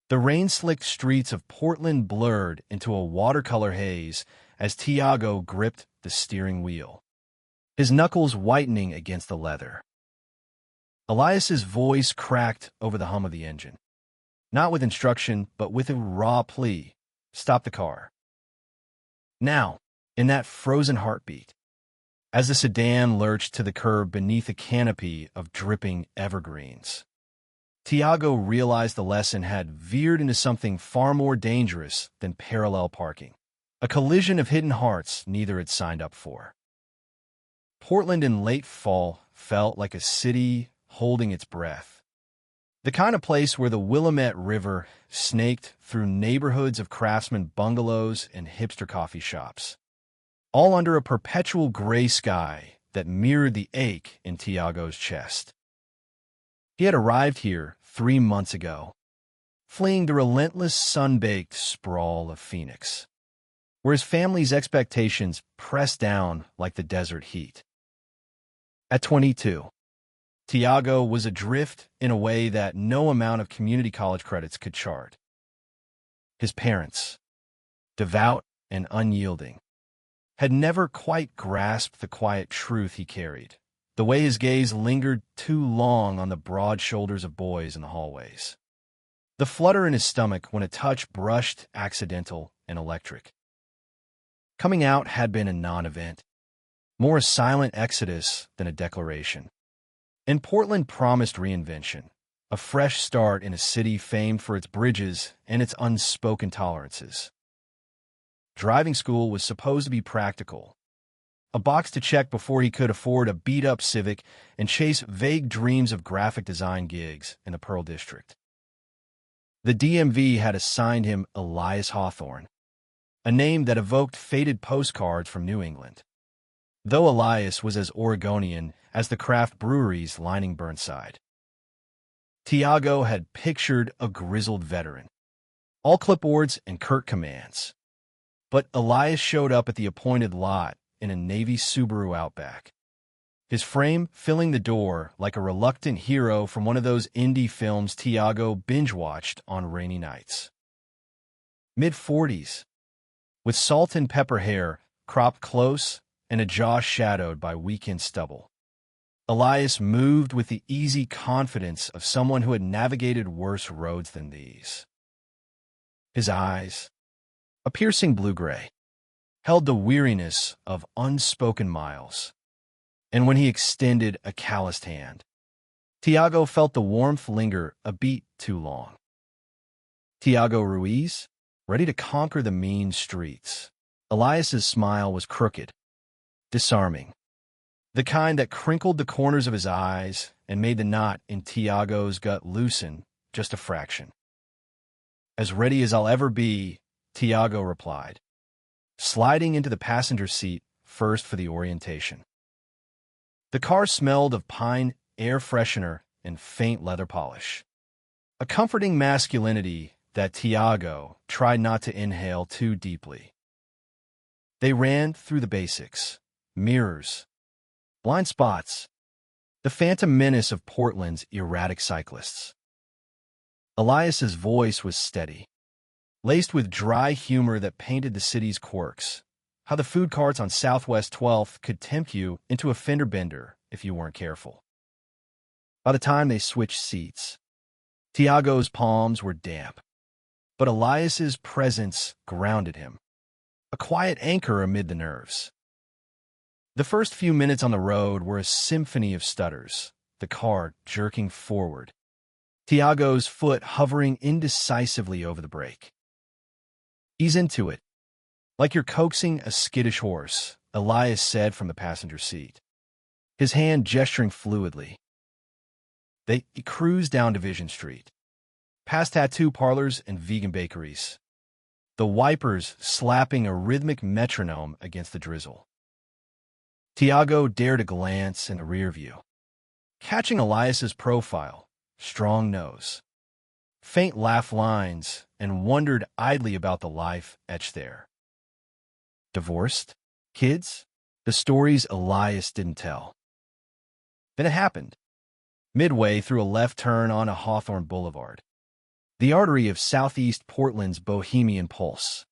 The rain-slicked streets of Portland blurred into a watercolor haze as Tiago gripped the steering wheel, his knuckles whitening against the leather. Elias's voice cracked over the hum of the engine, not with instruction, but with a raw plea. Stop the car. Now, in that frozen heartbeat, as the sedan lurched to the curb beneath a canopy of dripping evergreens, Tiago realized the lesson had veered into something far more dangerous than parallel parking. A collision of hidden hearts neither had signed up for. Portland in late fall felt like a city holding its breath. The kind of place where the Willamette River snaked through neighborhoods of craftsman bungalows and hipster coffee shops, all under a perpetual gray sky that mirrored the ache in Tiago's chest. He had arrived here 3 months ago, fleeing the relentless sun-baked sprawl of Phoenix, where his family's expectations pressed down like the desert heat. At 22, Tiago was adrift in a way that no amount of community college credits could chart. His parents, devout and unyielding, had never quite grasped the quiet truth he carried, the way his gaze lingered too long on the broad shoulders of boys in the hallways, the flutter in his stomach when a touch brushed accidental and electric. Coming out had been a non-event, more a silent exodus than a declaration. And Portland promised reinvention, a fresh start in a city famed for its bridges and its unspoken tolerances. Driving school was supposed to be practical, a box to check before he could afford a beat-up Civic and chase vague dreams of graphic design gigs in the Pearl District. The DMV had assigned him Elias Hawthorne, a name that evoked faded postcards from New England, though Elias was as Oregonian as the craft breweries lining Burnside. Tiago had pictured a grizzled veteran, all clipboards and curt commands. But Elias showed up at the appointed lot in a Navy Subaru Outback, his frame filling the door like a reluctant hero from one of those indie films Tiago binge-watched on rainy nights. Mid-40s, with salt and pepper hair cropped close and a jaw shadowed by weekend stubble, Elias moved with the easy confidence of someone who had navigated worse roads than these. His eyes, a piercing blue-gray, held the weariness of unspoken miles, and when he extended a calloused hand, Tiago felt the warmth linger a beat too long. Tiago Ruiz, ready to conquer the mean streets. Elias's smile was crooked, disarming, the kind that crinkled the corners of his eyes and made the knot in Tiago's gut loosen just a fraction. As ready as I'll ever be, Tiago replied, sliding into the passenger seat first for the orientation. The car smelled of pine air freshener and faint leather polish, a comforting masculinity that Tiago tried not to inhale too deeply. They ran through the basics: mirrors, blind spots, the phantom menace of Portland's erratic cyclists. Elias's voice was steady, laced with dry humor that painted the city's quirks, how the food carts on Southwest 12th could tempt you into a fender bender if you weren't careful. By the time they switched seats, Tiago's palms were damp, but Elias's presence grounded him, a quiet anchor amid the nerves. The first few minutes on the road were a symphony of stutters, the car jerking forward, Tiago's foot hovering indecisively over the brake. Ease into it, like you're coaxing a skittish horse, Elias said from the passenger seat, his hand gesturing fluidly. They cruised down Division Street, past tattoo parlors and vegan bakeries, the wipers slapping a rhythmic metronome against the drizzle. Tiago dared a glance in the rear view, catching Elias's profile, strong nose, faint laugh lines, and wondered idly about the life etched there. Divorced? Kids? The stories Elias didn't tell. Then it happened, midway through a left turn on a Hawthorne Boulevard. the artery of southeast Portland's bohemian pulse.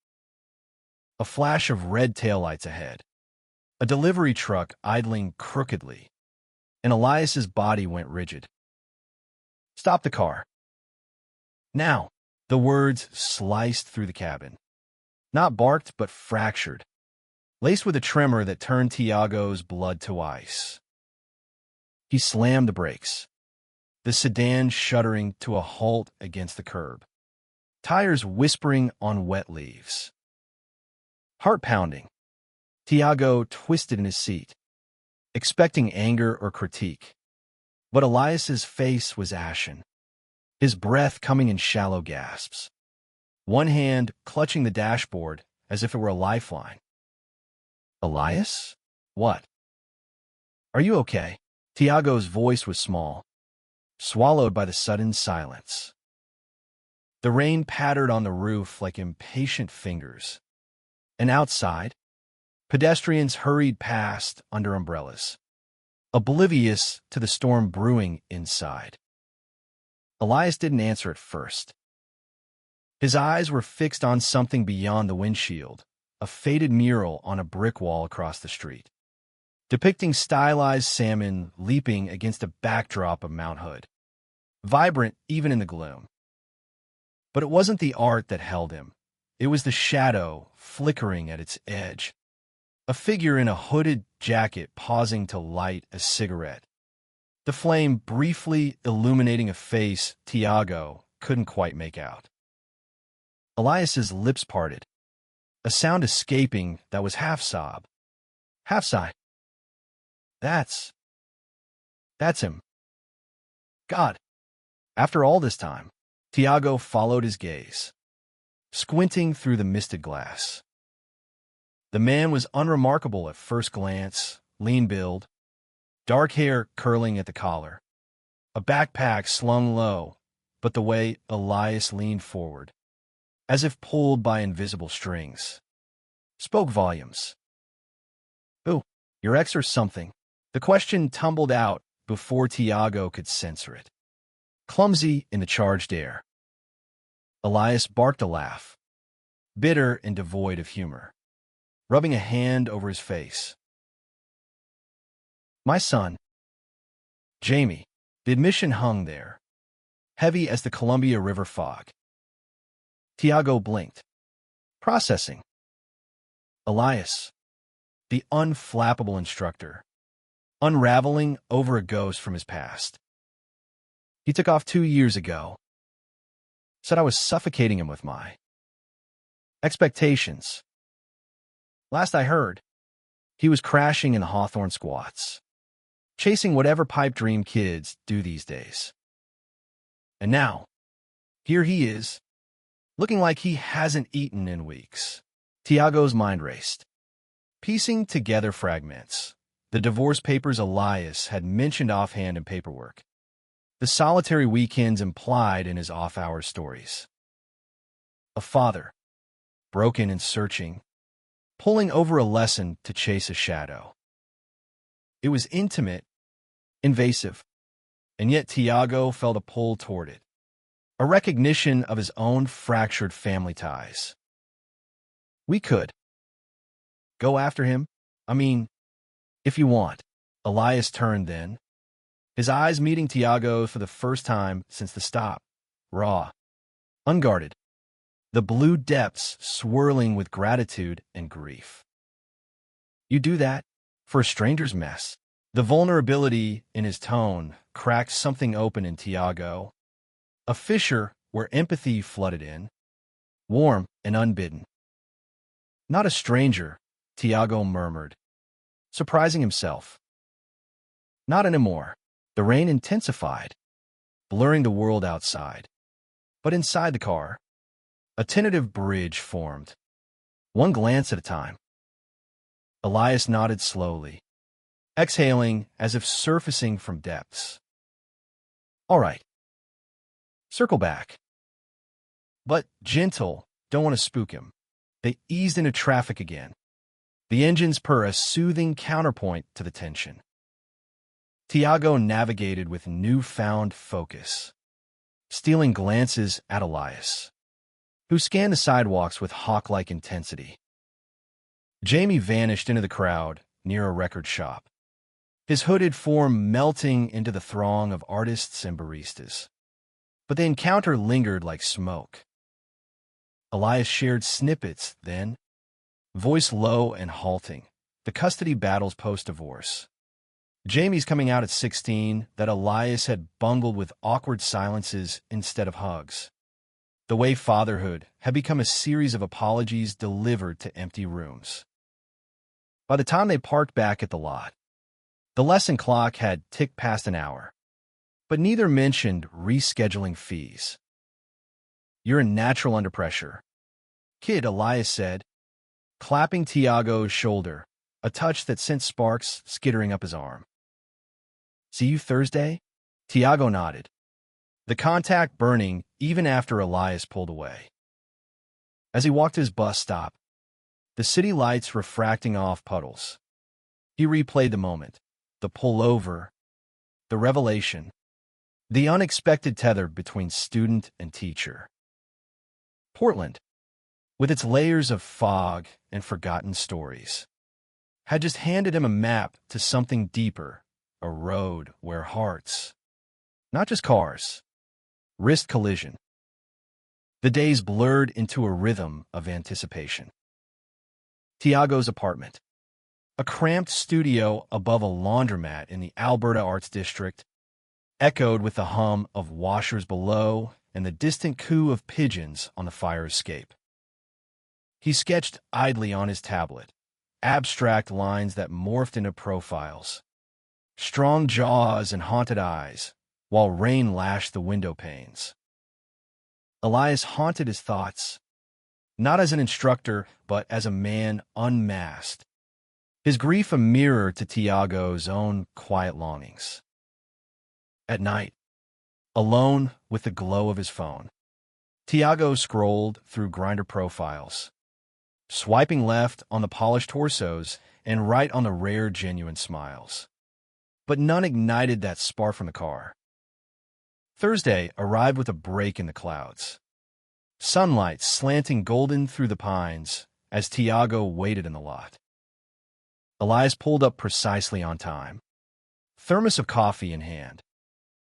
A flash of red taillights ahead. A delivery truck idling crookedly, and Elias's body went rigid. "Stop the car." "Now." The words sliced through the cabin. Not barked, but fractured, laced with a tremor that turned Tiago's blood to ice. He slammed the brakes, the sedan shuddering to a halt against the curb, tires whispering on wet leaves. Heart pounding, Tiago twisted in his seat, expecting anger or critique. But Elias's face was ashen, his breath coming in shallow gasps, one hand clutching the dashboard as if it were a lifeline. "Elias? What? Are you okay?" Tiago's voice was small, swallowed by the sudden silence. The rain pattered on the roof like impatient fingers, and outside, pedestrians hurried past under umbrellas, oblivious to the storm brewing inside. Elias didn't answer at first. His eyes were fixed on something beyond the windshield, a faded mural on a brick wall across the street, depicting stylized salmon leaping against a backdrop of Mount Hood, vibrant even in the gloom. But it wasn't the art that held him. It was the shadow flickering at its edge, a figure in a hooded jacket pausing to light a cigarette, the flame briefly illuminating a face Tiago couldn't quite make out. Elias's lips parted, a sound escaping that was half sob, half sigh. That's him. God. After all this time, Tiago followed his gaze, squinting through the misted glass. The man was unremarkable at first glance, lean build, dark hair curling at the collar, a backpack slung low, but the way Elias leaned forward, as if pulled by invisible strings, spoke volumes. "Ooh, your ex or something?" The question tumbled out before Tiago could censor it, clumsy in the charged air. Elias barked a laugh, bitter and devoid of humor, rubbing a hand over his face. "My son, Jamie." The admission hung there, heavy as the Columbia River fog. Tiago blinked, processing. Elias, the unflappable instructor, unraveling over a ghost from his past. He took off 2 years ago. Said I was suffocating him with my expectations. Last I heard, he was crashing in the Hawthorne squats, chasing whatever pipe dream kids do these days. And now, here he is, looking like he hasn't eaten in weeks. Tiago's mind raced, piecing together fragments, the divorce papers Elias had mentioned offhand in paperwork, the solitary weekends implied in his off-hour stories. A father, broken and searching, pulling over a lesson to chase a shadow. It was intimate, invasive, and yet Tiago felt a pull toward it, a recognition of his own fractured family ties. "We could go after him. I mean, if you want." Elias turned then, his eyes meeting Tiago for the first time since the stop, raw, unguarded, the blue depths swirling with gratitude and grief. "You do that for a stranger's mess?" The vulnerability in his tone cracked something open in Tiago, a fissure where empathy flooded in, warm and unbidden. "Not a stranger," Tiago murmured, surprising himself. "Not anymore." The rain intensified, blurring the world outside. But inside the car, a tentative bridge formed, one glance at a time. Elias nodded slowly, exhaling as if surfacing from depths. "All right. Circle back." But gentle, don't want to spook him. They eased into traffic again, the engines purr a soothing counterpoint to the tension. Tiago navigated with newfound focus, stealing glances at Elias, who scanned the sidewalks with hawk-like intensity. Jamie vanished into the crowd near a record shop, his hooded form melting into the throng of artists and baristas. But the encounter lingered like smoke. Elias shared snippets then, voice low and halting, the custody battles post-divorce. Jamie's coming out at 16 that Elias had bungled with awkward silences instead of hugs. The way fatherhood had become a series of apologies delivered to empty rooms. By the time they parked back at the lot, the lesson clock had ticked past an hour, but neither mentioned rescheduling fees. "You're a natural under pressure, kid," Elias said, clapping Tiago's shoulder, a touch that sent sparks skittering up his arm. "See you Thursday?" Tiago nodded, the contact burning even after Elias pulled away. As he walked to his bus stop, the city lights refracting off puddles, he replayed the moment, the pullover, the revelation, the unexpected tether between student and teacher. Portland, with its layers of fog and forgotten stories, had just handed him a map to something deeper, a road where hearts, not just cars, risked collision. The days blurred into a rhythm of anticipation. Tiago's apartment, a cramped studio above a laundromat in the Alberta Arts District, echoed with the hum of washers below and the distant coo of pigeons on the fire escape. He sketched idly on his tablet, abstract lines that morphed into profiles, strong jaws and haunted eyes, while rain lashed the window panes. Elias haunted his thoughts, not as an instructor, but as a man unmasked, his grief a mirror to Tiago's own quiet longings. At night, alone with the glow of his phone, Tiago scrolled through Grindr profiles, swiping left on the polished torsos and right on the rare genuine smiles. But none ignited that spark from the car. Thursday arrived with a break in the clouds, sunlight slanting golden through the pines as Tiago waited in the lot. Elias pulled up precisely on time, thermos of coffee in hand,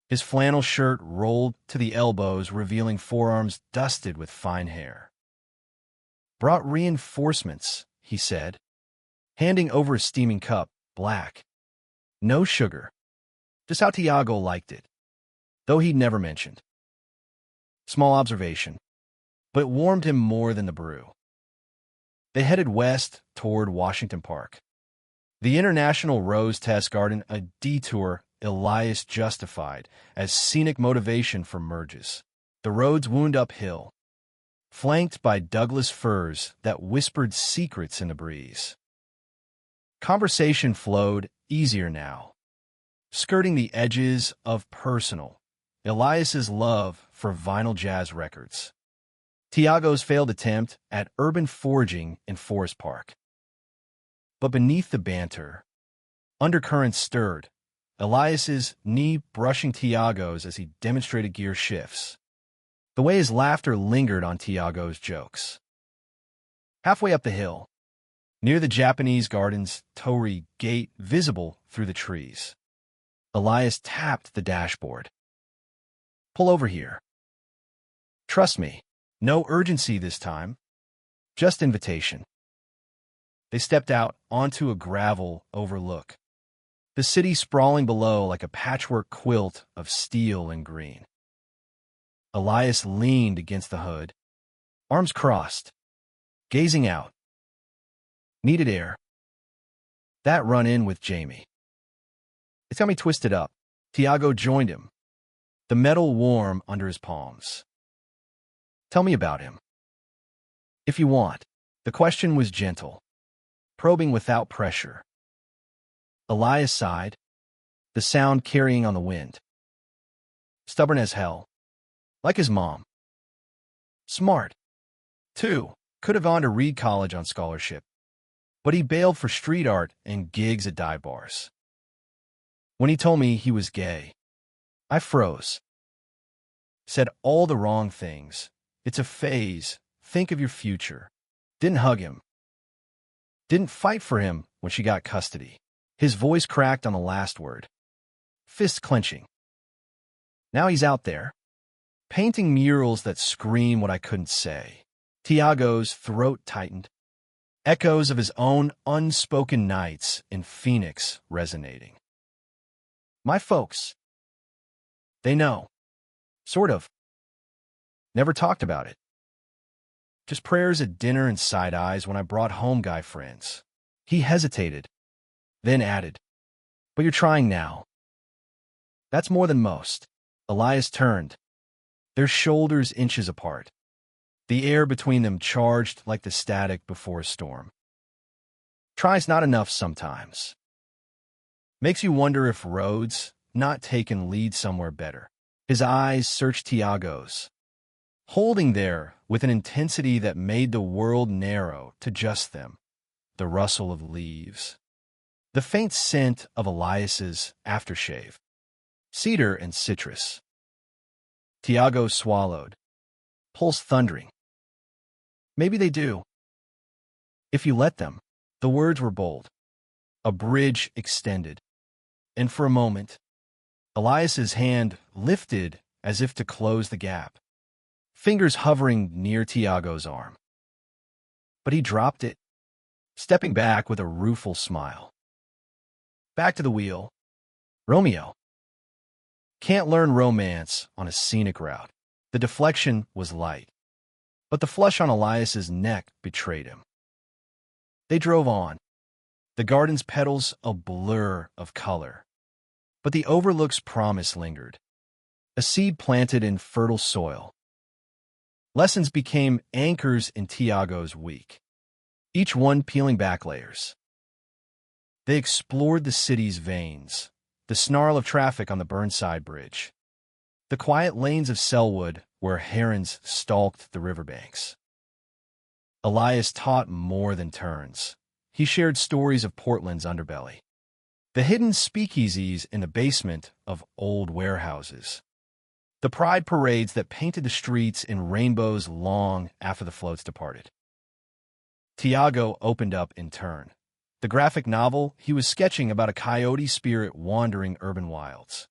his flannel shirt rolled to the elbows, revealing forearms dusted with fine hair. "Brought reinforcements," he said, handing over a steaming cup, black. No sugar, just how Tiago liked it, though he'd never mentioned. Small observation, but it warmed him more than the brew. They headed west toward Washington Park, the International Rose Test Garden, a detour Elias justified as scenic motivation for merges. The roads wound uphill, flanked by Douglas firs that whispered secrets in the breeze. Conversation flowed easier now, skirting the edges of personal, Elias's love for vinyl jazz records, Tiago's failed attempt at urban foraging in Forest Park. But beneath the banter, undercurrents stirred, Elias's knee brushing Tiago's as he demonstrated gear shifts, the way his laughter lingered on Tiago's jokes. Halfway up the hill, near the Japanese garden's torii gate visible through the trees, Elias tapped the dashboard. "Pull over here. Trust me, no urgency this time, just invitation." They stepped out onto a gravel overlook, the city sprawling below like a patchwork quilt of steel and green. Elias leaned against the hood, arms crossed, gazing out. Needed air. That run-in with Jamie. It's got me twisted up. Tiago joined him, the metal warm under his palms. "Tell me about him, if you want." The question was gentle, probing without pressure. Elias sighed, the sound carrying on the wind. "Stubborn as hell. Like his mom. Smart, too. Could have gone to Reed College on scholarship, but he bailed for street art and gigs at dive bars. When he told me he was gay, I froze. Said all the wrong things. It's a phase. Think of your future. Didn't hug him. Didn't fight for him when she got custody. His voice cracked on the last word. Fist clenching. Now he's out there, painting murals that scream what I couldn't say. Tiago's throat tightened. Echoes of his own unspoken nights in Phoenix resonating. My folks. They know. Sort of. Never talked about it. Just prayers at dinner and side eyes when I brought home guy friends. He hesitated, then added, "But you're trying now." That's more than most. Elias turned, their shoulders inches apart, the air between them charged like the static before a storm. Tries not enough sometimes. Makes you wonder if roads, not taken, lead somewhere better. His eyes searched Tiago's, holding there with an intensity that made the world narrow to just them. The rustle of leaves. The faint scent of Elias's aftershave. Cedar and citrus. Tiago swallowed, pulse thundering. Maybe they do. If you let them. The words were bold. A bridge extended. And for a moment, Elias's hand lifted as if to close the gap, fingers hovering near Tiago's arm. But he dropped it, stepping back with a rueful smile. Back to the wheel. Romeo. Can't learn romance on a scenic route. The deflection was light, but the flush on Elias's neck betrayed him. They drove on, the garden's petals a blur of color, but the overlook's promise lingered, a seed planted in fertile soil. Lessons became anchors in Tiago's week, each one peeling back layers. They explored the city's veins, the snarl of traffic on the Burnside Bridge, the quiet lanes of Selwood where herons stalked the riverbanks. Elias taught more than turns. He shared stories of Portland's underbelly, the hidden speakeasies in the basement of old warehouses, the pride parades that painted the streets in rainbows long after the floats departed. Tiago opened up in turn, the graphic novel he was sketching about a coyote spirit wandering urban wilds,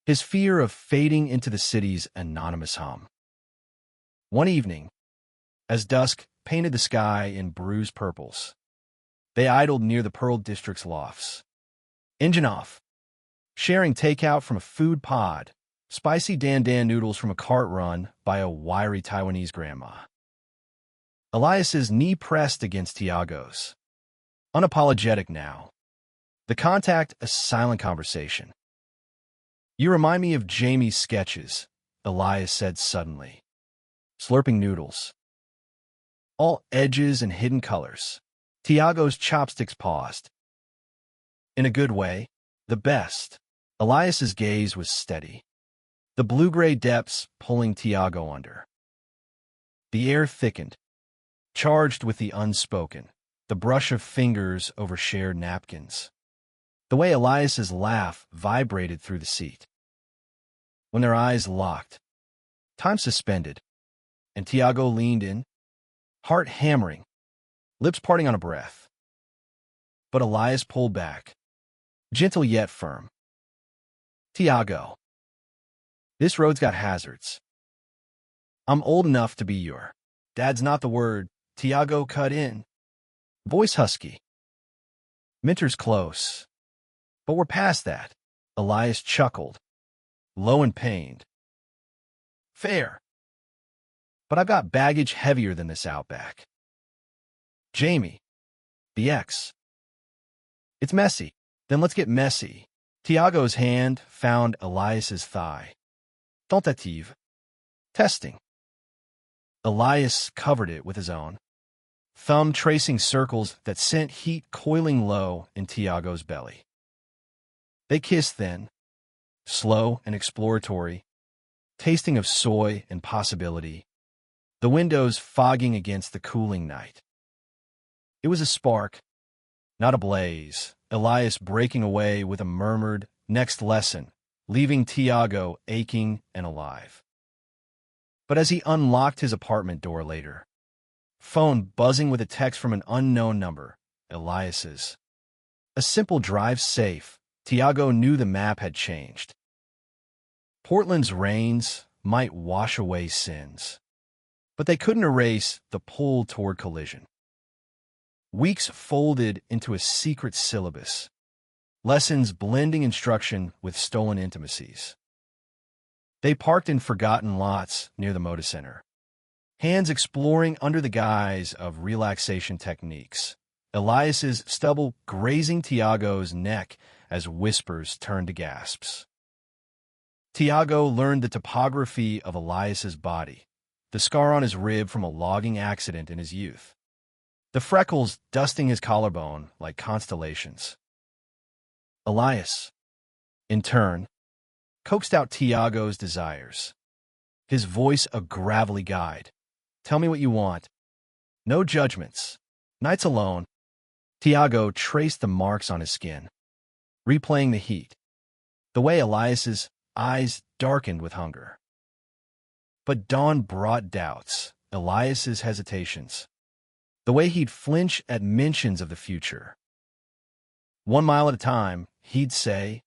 his fear of fading into the city's anonymous hum. One evening, as dusk painted the sky in bruised purples, they idled near the Pearl District's lofts. Engine off, sharing takeout from a food pod, spicy dan-dan noodles from a cart run by a wiry Taiwanese grandma. Elias's knee pressed against Tiago's. Unapologetic now. The contact a silent conversation. You remind me of Jamie's sketches, Elias said suddenly, slurping noodles. All edges and hidden colors. Tiago's chopsticks paused. In a good way, the best. Elias's gaze was steady, the blue-gray depths pulling Tiago under. The air thickened, charged with the unspoken, the brush of fingers over shared napkins. The way Elias's laugh vibrated through the seat. When their eyes locked, time suspended, and Tiago leaned in, heart hammering, lips parting on a breath. But Elias pulled back, gentle yet firm. Tiago, this road's got hazards. I'm old enough to be your. Dad's not the word. Tiago cut in, voice husky. Minter's close, but we're past that. Elias chuckled, low and pained. Fair. But I've got baggage heavier than this outback. Jamie, the ex. It's messy. Then let's get messy. Tiago's hand found Elias's thigh. Tentative. Testing. Elias covered it with his own, thumb tracing circles that sent heat coiling low in Tiago's belly. They kissed then, slow and exploratory, tasting of soy and possibility, the windows fogging against the cooling night. It was a spark, not a blaze, Elias breaking away with a murmured next lesson, leaving Tiago aching and alive. But as he unlocked his apartment door later, phone buzzing with a text from an unknown number, Elias's. A simple drive safe, Tiago knew the map had changed. Portland's rains might wash away sins, but they couldn't erase the pull toward collision. Weeks folded into a secret syllabus, lessons blending instruction with stolen intimacies. They parked in forgotten lots near the Moda Center, hands exploring under the guise of relaxation techniques, Elias's stubble grazing Tiago's neck as whispers turned to gasps. Tiago learned the topography of Elias's body, the scar on his rib from a logging accident in his youth, the freckles dusting his collarbone like constellations. Elias, in turn, coaxed out Tiago's desires, his voice a gravelly guide. Tell me what you want. No judgments. Nights alone. Tiago traced the marks on his skin, replaying the heat, the way Elias's eyes darkened with hunger. But dawn brought doubts, Elias's hesitations, the way he'd flinch at mentions of the future. 1 mile at a time, he'd say,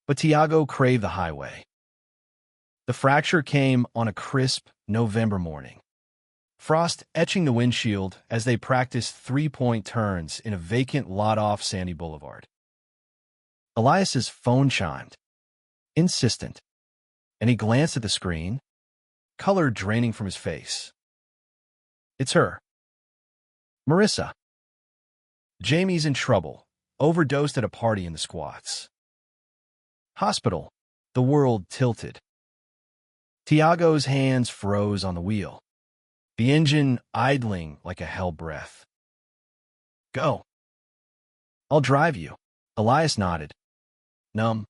but Tiago craved the highway. The fracture came on a crisp November morning, frost etching the windshield as they practiced three-point turns in a vacant lot off Sandy Boulevard. Elias's phone chimed, insistent, and he glanced at the screen, color draining from his face. It's her. Marissa. Jamie's in trouble, overdosed at a party in the squats. Hospital. The world tilted. Tiago's hands froze on the wheel, the engine idling like a hell breath. Go. I'll drive you. Elias nodded, numb,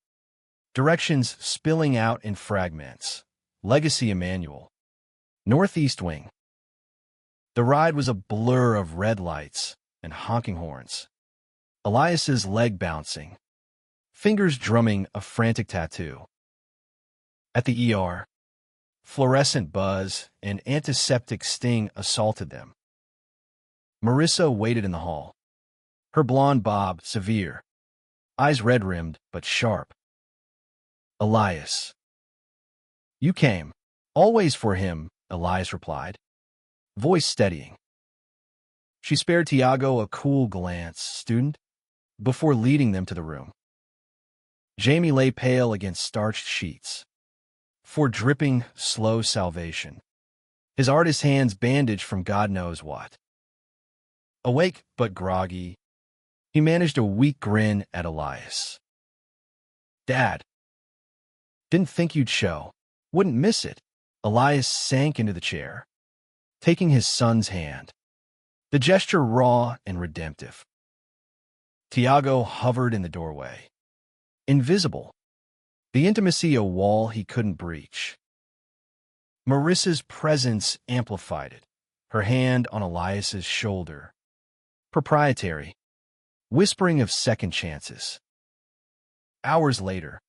directions spilling out in fragments. Legacy Emmanuel. Northeast Wing. The ride was a blur of red lights and honking horns. Elias's leg bouncing, fingers drumming a frantic tattoo. At the ER, fluorescent buzz and antiseptic sting assaulted them. Marissa waited in the hall, her blonde bob severe, eyes red-rimmed but sharp. Elias. You came. Always for him, Elias replied, voice steadying. She spared Tiago a cool glance, student, before leading them to the room. Jamie lay pale against starched sheets, for dripping, slow salvation, his artist's hands bandaged from God knows what. Awake but groggy, he managed a weak grin at Elias. Dad. Didn't think you'd show. Wouldn't miss it. Elias sank into the chair, taking his son's hand, the gesture raw and redemptive. Tiago hovered in the doorway, invisible, the intimacy a wall he couldn't breach. Marissa's presence amplified it, her hand on Elias's shoulder, proprietary, whispering of second chances. Hours later,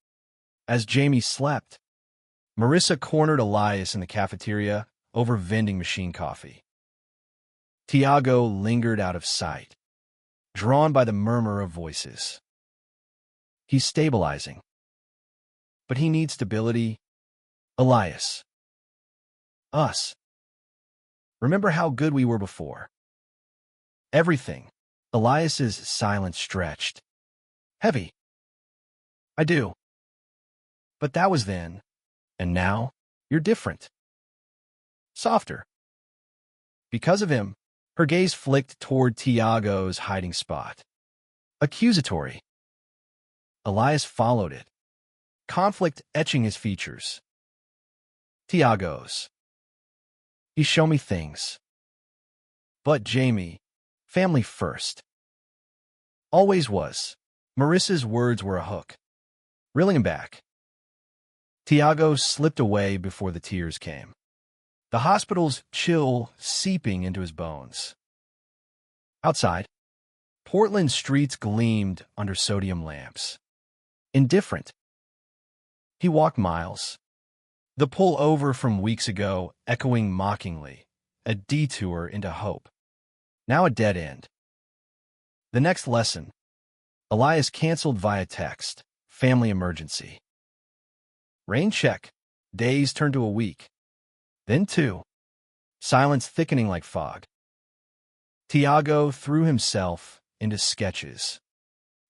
as Jamie slept, Marissa cornered Elias in the cafeteria over vending machine coffee. Tiago lingered out of sight, drawn by the murmur of voices. He's stabilizing, but he needs stability. Elias. Us. Remember how good we were before. Everything. Elias's silence stretched. Heavy. I do. But that was then, and now you're different. Softer. Because of him, her gaze flicked toward Tiago's hiding spot. Accusatory. Elias followed it, conflict etching his features. Tiago's. He showed me things. But Jamie, family first. Always was. Marissa's words were a hook, reeling him back. Tiago slipped away before the tears came, the hospital's chill seeping into his bones. Outside, Portland streets gleamed under sodium lamps. Indifferent. He walked miles, The pull over from weeks ago echoing mockingly, a detour into hope. Now a dead end. The next lesson. Elias canceled via text. Family emergency. Rain check. Days turned to a week. Then 2. Silence thickening like fog. Tiago threw himself into sketches.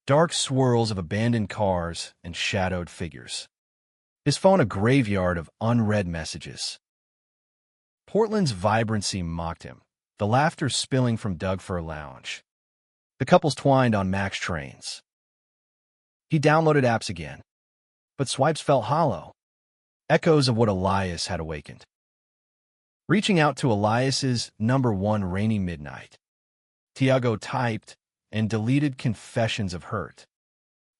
Dark swirls of abandoned cars and shadowed figures. His phone a graveyard of unread messages. Portland's vibrancy mocked him, the laughter spilling from Doug Fir Lounge. The couples twined on Max trains. He downloaded apps again, but swipes felt hollow, echoes of what Elias had awakened. Reaching out to Elias's #1 rainy midnight, Tiago typed and deleted confessions of hurt.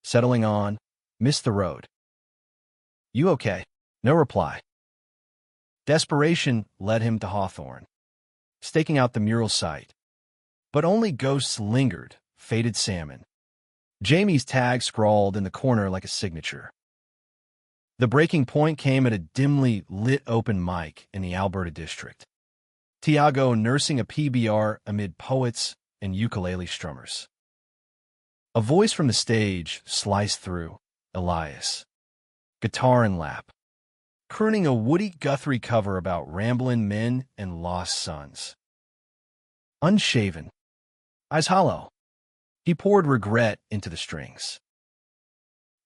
Settling on, missed the road. You okay? No reply. Desperation led him to Hawthorne, staking out the mural site. But only ghosts lingered, faded salmon. Jamie's tag scrawled in the corner like a signature. The breaking point came at a dimly lit open mic in the Alberta district. Tiago nursing a PBR amid poets and ukulele strummers. A voice from the stage sliced through. Elias. Guitar in lap. Crooning a Woody Guthrie cover about ramblin' men and lost sons. Unshaven. Eyes hollow. He poured regret into the strings.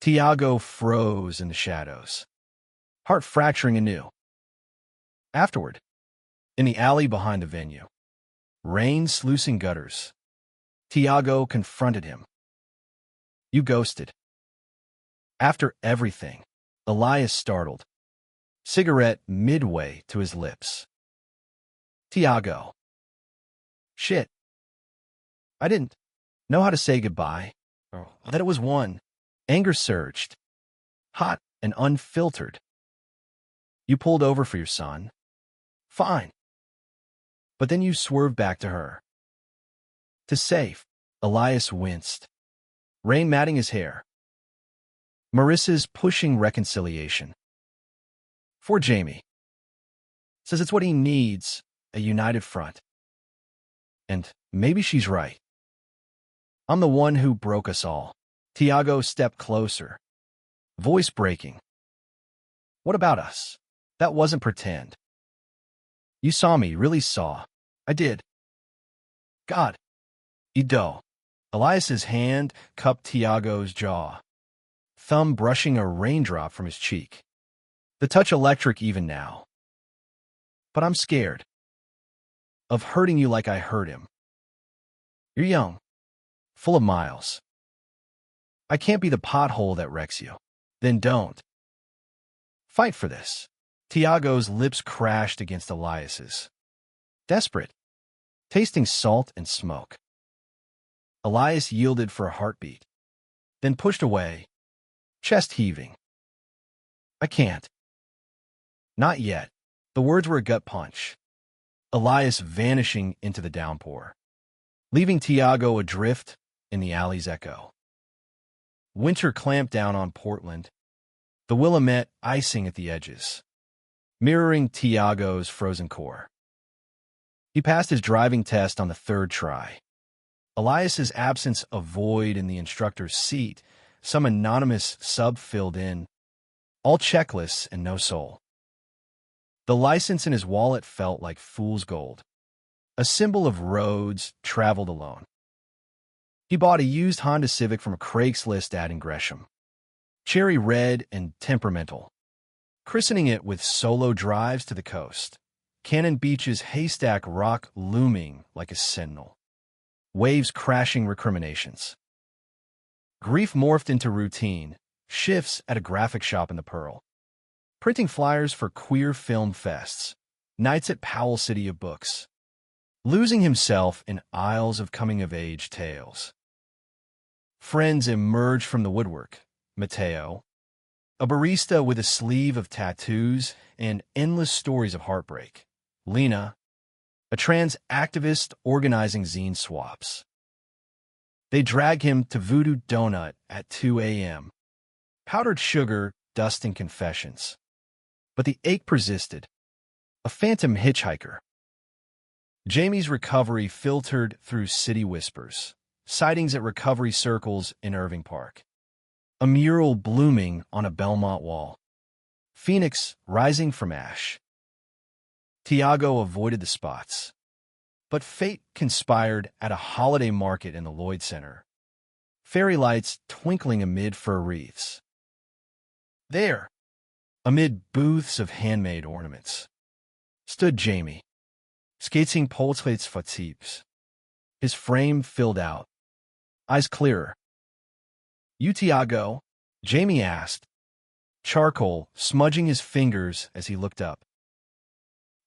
Tiago froze in the shadows, heart fracturing anew. Afterward, in the alley behind the venue, rain sluicing gutters, Tiago confronted him. You ghosted. After everything, Elias startled, cigarette midway to his lips. Tiago. Shit. I didn't know how to say goodbye. That it was one. Anger surged, hot and unfiltered. You pulled over for your son. Fine. But then you swerved back to her. To safe, Elias winced, rain matting his hair. Marissa's pushing reconciliation. For Jamie. Says it's what he needs, a united front. And maybe she's right. I'm the one who broke us all. Tiago stepped closer, voice breaking. What about us? That wasn't pretend. You saw me, really saw. I did. God. Ido. Elias's hand cupped Tiago's jaw, thumb brushing a raindrop from his cheek. The touch electric even now. But I'm scared. Of hurting you like I hurt him. You're young, full of miles. I can't be the pothole that wrecks you. Then don't. Fight for this. Tiago's lips crashed against Elias's. Desperate, tasting salt and smoke. Elias yielded for a heartbeat, then pushed away, chest heaving. I can't. Not yet. The words were a gut punch. Elias vanishing into the downpour, leaving Tiago adrift in the alley's echo. Winter clamped down on Portland, the Willamette icing at the edges, mirroring Tiago's frozen core. He passed his driving test on the 3rd try. Elias's absence a void in the instructor's seat, some anonymous sub filled in, all checklists and no soul. The license in his wallet felt like fool's gold, a symbol of roads traveled alone. He bought a used Honda Civic from a Craigslist ad in Gresham, cherry red and temperamental, christening it with solo drives to the coast, Cannon Beach's haystack rock looming like a sentinel, waves crashing recriminations. Grief morphed into routine, shifts at a graphic shop in the Pearl, printing flyers for queer film fests, nights at Powell City of Books, losing himself in aisles of coming-of-age tales. Friends emerged from the woodwork. Mateo, a barista with a sleeve of tattoos and endless stories of heartbreak. Lena, a trans activist organizing zine swaps. They drag him to Voodoo Donut at 2 a.m. Powdered sugar, dusting confessions. But the ache persisted. A phantom hitchhiker. Jamie's recovery filtered through city whispers, sightings at recovery circles in Irving Park, a mural blooming on a Belmont wall, Phoenix rising from ash. Tiago avoided the spots, but fate conspired at a holiday market in the Lloyd Center, fairy lights twinkling amid fir wreaths. There, amid booths of handmade ornaments, stood Jamie, skating Polslates Fatibs, his frame filled out, eyes clearer. "You, Tiago?" Jamie asked, charcoal smudging his fingers as he looked up.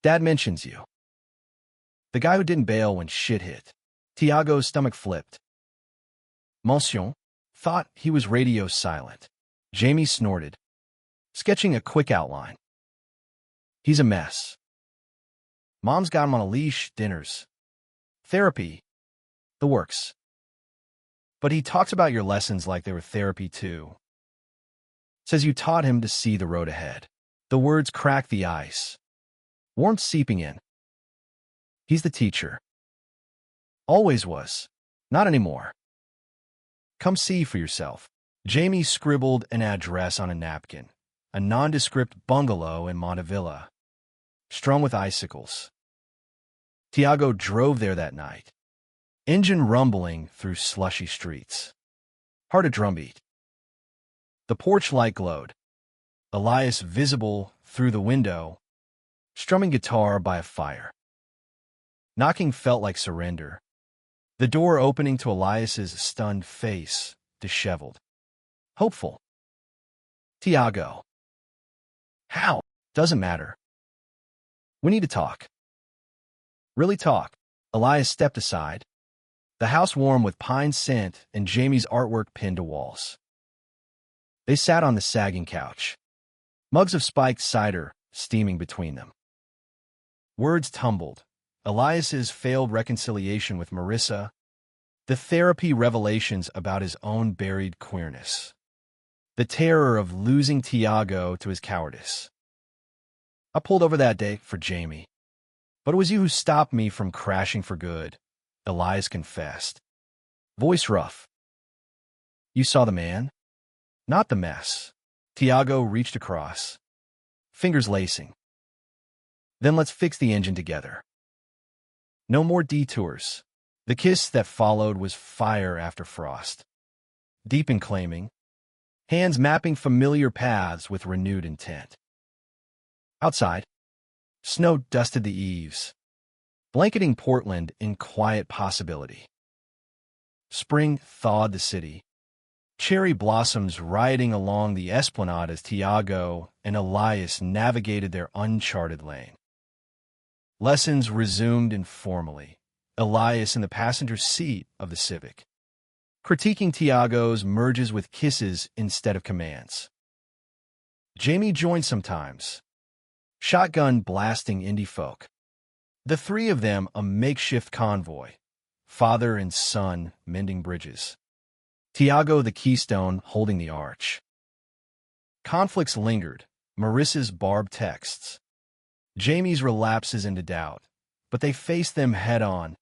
"Dad mentions you. The guy who didn't bail when shit hit." Tiago's stomach flipped. Monsieur thought he was radio silent. Jamie snorted, sketching a quick outline. "He's a mess. Mom's got him on a leash, dinners, therapy, the works. But he talks about your lessons like they were therapy too. Says you taught him to see the road ahead." The words cracked the ice, warmth seeping in. "He's the teacher. Always was. Not anymore. Come see for yourself." Jamie scribbled an address on a napkin, a nondescript bungalow in Montevilla, strung with icicles. Tiago drove there that night, engine rumbling through slushy streets. Heard a drumbeat. The porch light glowed, Elias visible through the window, strumming guitar by a fire. Knocking felt like surrender, the door opening to Elias's stunned face, disheveled. Hopeful. "Tiago." "How?" "Doesn't matter. We need to talk." "Really talk." Elias stepped aside, the house warm with pine scent and Jamie's artwork pinned to walls. They sat on the sagging couch, mugs of spiked cider steaming between them. Words tumbled. Elias's failed reconciliation with Marissa, the therapy revelations about his own buried queerness, the terror of losing Tiago to his cowardice. "I pulled over that day for Jamie, but it was you who stopped me from crashing for good," Elias confessed, voice rough. "You saw the man, not the mess." Tiago reached across, fingers lacing. "Then let's fix the engine together. No more detours." The kiss that followed was fire after frost, deep and claiming, hands mapping familiar paths with renewed intent. Outside, snow dusted the eaves, blanketing Portland in quiet possibility. Spring thawed the city, cherry blossoms rioting along the esplanade as Tiago and Elias navigated their uncharted lane. Lessons resumed informally, Elias in the passenger seat of the Civic, critiquing Tiago's merges with kisses instead of commands. Jamie joined sometimes, shotgun blasting indie folk. The three of them a makeshift convoy, father and son mending bridges. Tiago the keystone holding the arch. Conflicts lingered, Marissa's barbed texts, Jamie's relapses into doubt, but they faced them head-on.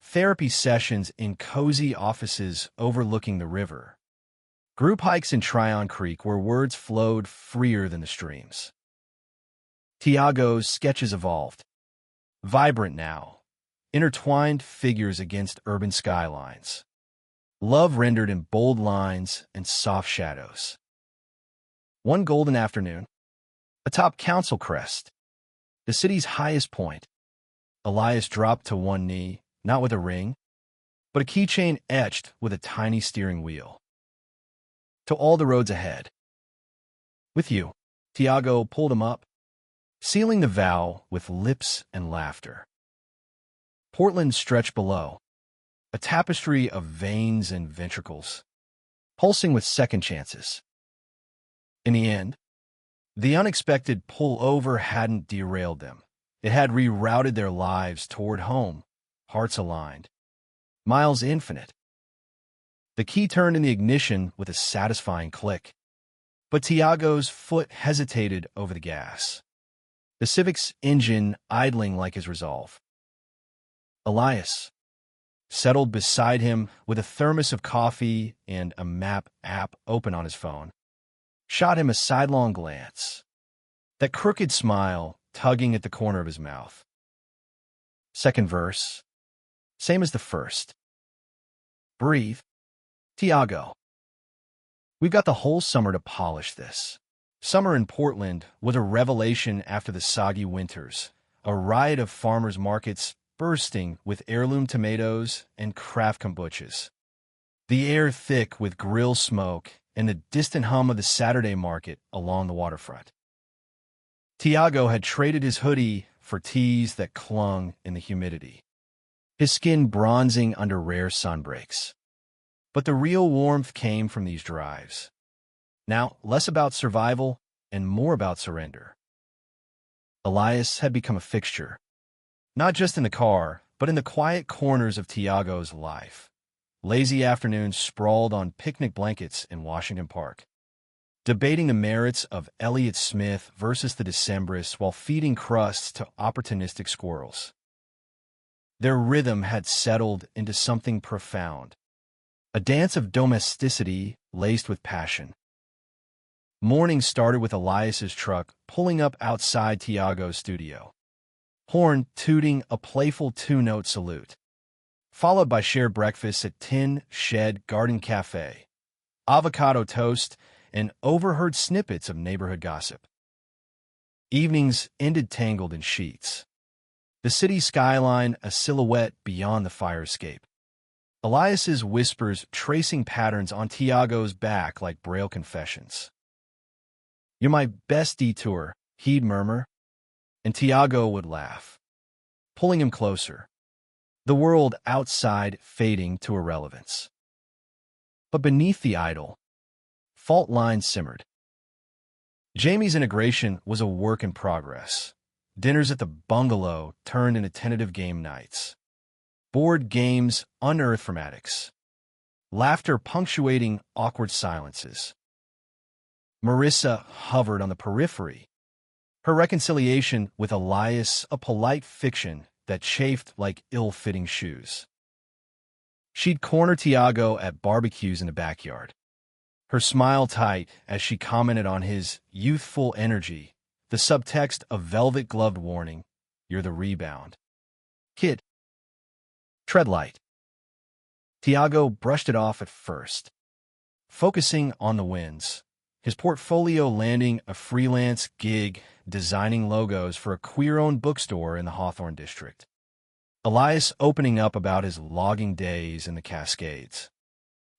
Therapy sessions in cozy offices overlooking the river. Group hikes in Tryon Creek where words flowed freer than the streams. Tiago's sketches evolved. Vibrant now, intertwined figures against urban skylines. Love rendered in bold lines and soft shadows. One golden afternoon, atop Council Crest, the city's highest point, Elias dropped to one knee, not with a ring, but a keychain etched with a tiny steering wheel. To all the roads ahead. With you. Tiago pulled him up, sealing the vow with lips and laughter. Portland stretched below, a tapestry of veins and ventricles, pulsing with second chances. In the end, the unexpected pull-over hadn't derailed them. It had rerouted their lives toward home, hearts aligned, miles infinite. The key turned in the ignition with a satisfying click. But Tiago's foot hesitated over the gas, the Civic's engine idling like his resolve. Elias settled beside him with a thermos of coffee and a map app open on his phone, shot him a sidelong glance, that crooked smile tugging at the corner of his mouth. Second verse, same as the first. Breathe, Tiago. We've got the whole summer to polish this. Summer in Portland was a revelation after the soggy winters, a riot of farmers' markets bursting with heirloom tomatoes and craft kombuchas. The air thick with grill smoke and the distant hum of the Saturday market along the waterfront. Tiago had traded his hoodie for tees that clung in the humidity, his skin bronzing under rare sunbreaks. But the real warmth came from these drives. Now, less about survival and more about surrender. Elias had become a fixture, not just in the car, but in the quiet corners of Tiago's life. Lazy afternoons sprawled on picnic blankets in Washington Park, debating the merits of Elliott Smith versus the Decemberists while feeding crusts to opportunistic squirrels. Their rhythm had settled into something profound, a dance of domesticity laced with passion. Morning started with Elias's truck pulling up outside Tiago's studio, horn tooting a playful two-note salute, followed by shared breakfasts at Tin Shed Garden Cafe, avocado toast, and overheard snippets of neighborhood gossip. Evenings ended tangled in sheets, the city skyline a silhouette beyond the fire escape. Elias's whispers tracing patterns on Tiago's back like Braille confessions. "You're my best detour," he'd murmur, and Tiago would laugh, pulling him closer, the world outside fading to irrelevance. But beneath the idol, fault lines simmered. Jamie's integration was a work in progress. Dinners at the bungalow turned into tentative game nights. Board games unearthed from attics. Laughter punctuating awkward silences. Marissa hovered on the periphery, her reconciliation with Elias a polite fiction that chafed like ill-fitting shoes. She'd corner Tiago at barbecues in the backyard, her smile tight as she commented on his youthful energy, the subtext a velvet-gloved warning, "You're the rebound. Kid, tread light." Tiago brushed it off at first, focusing on the wins, his portfolio landing a freelance gig designing logos for a queer-owned bookstore in the Hawthorne district. Elias opening up about his logging days in the Cascades,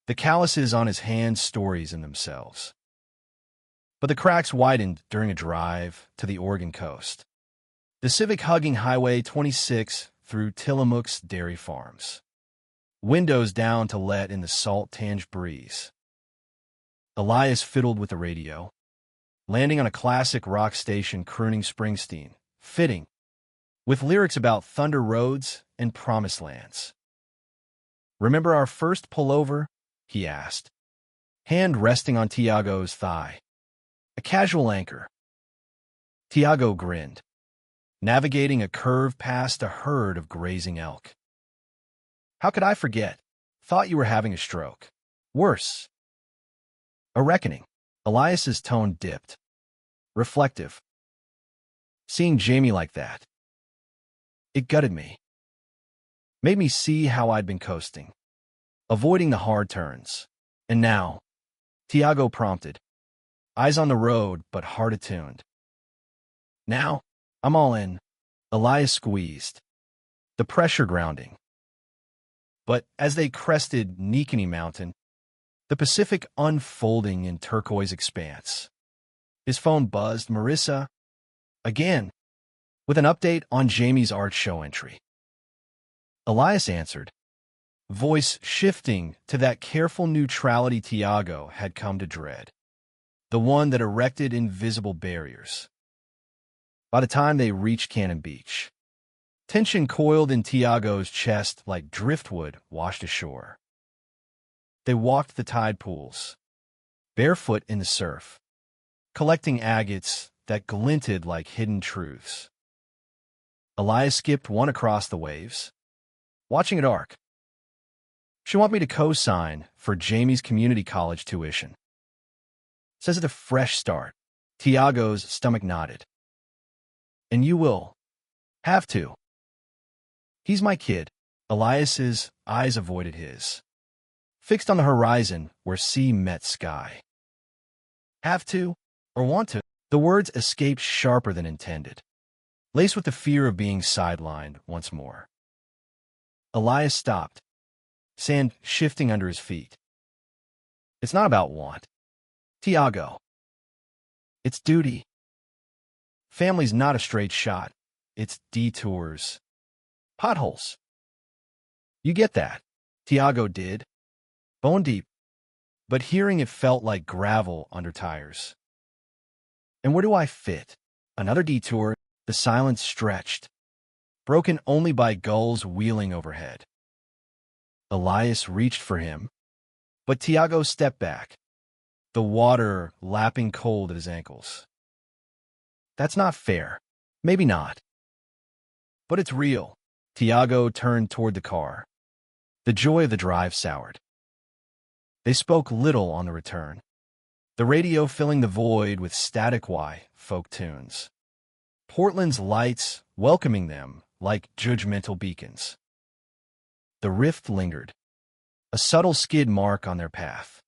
the calluses on his hands stories in themselves. But the cracks widened during a drive to the Oregon coast, the Civic hugging Highway 26 through Tillamook's dairy farms, windows down to let in the salt-tinged breeze. Elias fiddled with the radio, landing on a classic rock station crooning Springsteen, fitting, with lyrics about thunder roads and promised lands. "Remember our first pullover?" he asked, hand resting on Tiago's thigh. A casual anchor. Tiago grinned, navigating a curve past a herd of grazing elk. "How could I forget? Thought you were having a stroke. Worse." A reckoning. Elias's tone dipped, reflective. Seeing Jamie like that, it gutted me. Made me see how I'd been coasting, avoiding the hard turns. And now, Tiago prompted, eyes on the road but heart attuned. "Now, I'm all in." Elias squeezed, the pressure grounding. But as they crested Nikini Mountain, the Pacific unfolding in turquoise expanse, his phone buzzed Marissa again with an update on Jamie's art show entry. Elias answered, voice shifting to that careful neutrality Tiago had come to dread, the one that erected invisible barriers. By the time they reached Cannon Beach, tension coiled in Tiago's chest like driftwood washed ashore. They walked the tide pools, barefoot in the surf, collecting agates that glinted like hidden truths. Elias skipped one across the waves, watching it arc. She want me to co-sign for Jamie's community college tuition. Says it's a fresh start. Tiago's stomach nodded. And you will have to. He's my kid. Elias's eyes avoided his, fixed on the horizon where sea met sky. Have to, or want to? The words escaped sharper than intended, laced with the fear of being sidelined once more. Elias stopped, sand shifting under his feet. It's not about want, Tiago. It's duty. Family's not a straight shot. It's detours. Potholes. You get that. Tiago did. Bone deep. But hearing it felt like gravel under tires. And where do I fit? Another detour. The silence stretched, broken only by gulls wheeling overhead. Elias reached for him, but Tiago stepped back, the water lapping cold at his ankles. That's not fair. Maybe not. But it's real. Tiago turned toward the car. The joy of the drive soured. They spoke little on the return, the radio filling the void with static folk tunes. Portland's lights welcoming them like judgmental beacons. The rift lingered, a subtle skid mark on their path.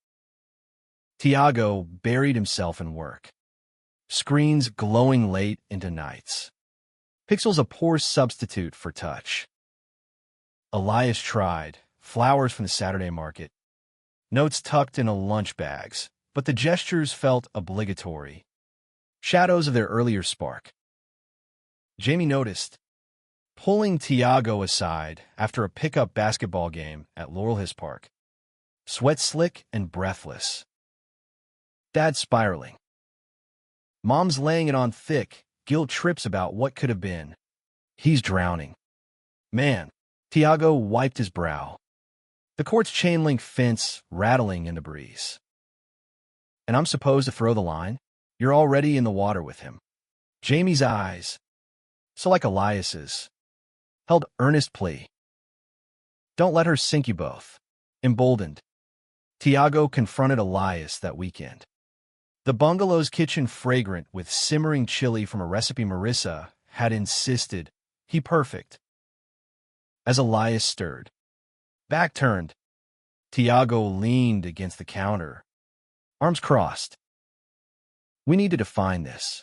Tiago buried himself in work, screens glowing late into nights. Pixels a poor substitute for touch. Elias tried, flowers from the Saturday market, notes tucked into lunch bags, but the gestures felt obligatory, shadows of their earlier spark. Jamie noticed, pulling Tiago aside after a pickup basketball game at Laurel Hills Park. Sweat slick and breathless. Dad spiraling. Mom's laying it on thick, guilt trips about what could have been. He's drowning. Man, Tiago wiped his brow. The court's chain-link fence rattling in the breeze. And I'm supposed to throw the line? You're already in the water with him. Jamie's eyes, so like Elias's, held earnest plea. Don't let her sink you both. Emboldened, Tiago confronted Elias that weekend. The bungalow's kitchen fragrant with simmering chili from a recipe Marissa had insisted he perfect. As Elias stirred, back turned, Tiago leaned against the counter, arms crossed. We need to define this.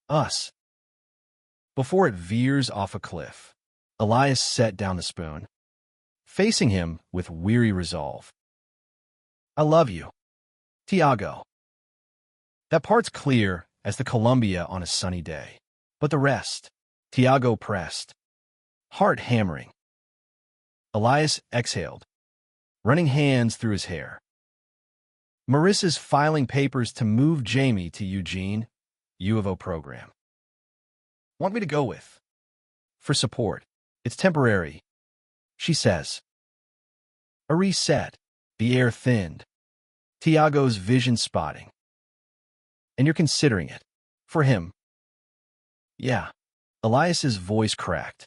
Us. Before it veers off a cliff, Elias set down the spoon, facing him with weary resolve. I love you, Tiago. That part's clear as the Columbia on a sunny day. But the rest, Tiago pressed, heart hammering. Elias exhaled, running hands through his hair. Marissa's filing papers to move Jamie to Eugene, U of O program. Want me to go with? For support. It's temporary, she says. A reset. The air thinned. Tiago's vision spotting. And you're considering it. For him. Yeah. Elias's voice cracked.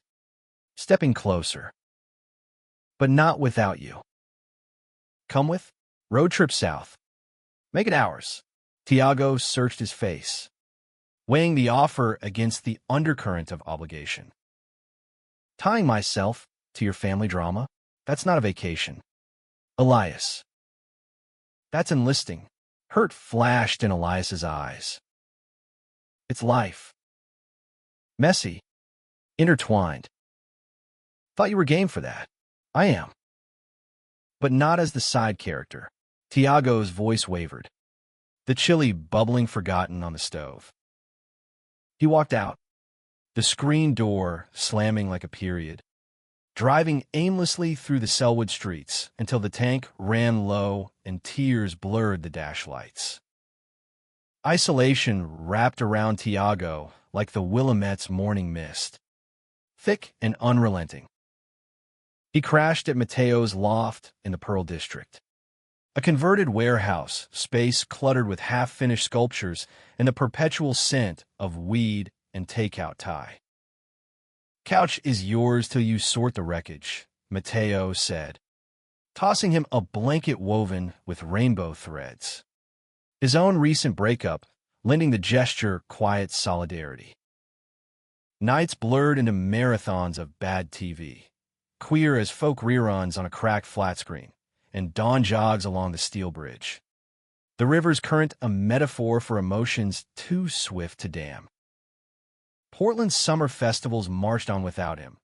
Stepping closer. But not without you. Come with? Road trip south. Make it ours. Tiago searched his face, weighing the offer against the undercurrent of obligation. Tying myself to your family drama? That's not a vacation. Elias. That's enlisting. Hurt flashed in Elias's eyes. It's life. Messy. Intertwined. Thought you were game for that. I am. But not as the side character. Tiago's voice wavered, the chili bubbling forgotten on the stove. He walked out, the screen door slamming like a period, driving aimlessly through the Selwood streets until the tank ran low and tears blurred the dash lights. Isolation wrapped around Tiago like the Willamette's morning mist, thick and unrelenting. He crashed at Mateo's loft in the Pearl District, A converted warehouse, space cluttered with half-finished sculptures and the perpetual scent of weed and takeout Thai. "Couch is yours till you sort the wreckage," Mateo said, tossing him a blanket woven with rainbow threads. His own recent breakup, lending the gesture quiet solidarity. Nights blurred into marathons of bad TV, queer as folk reruns on a cracked flat screen, and dawn jogs along the steel bridge. The river's current a metaphor for emotions too swift to dam. Portland's summer festivals marched on without him.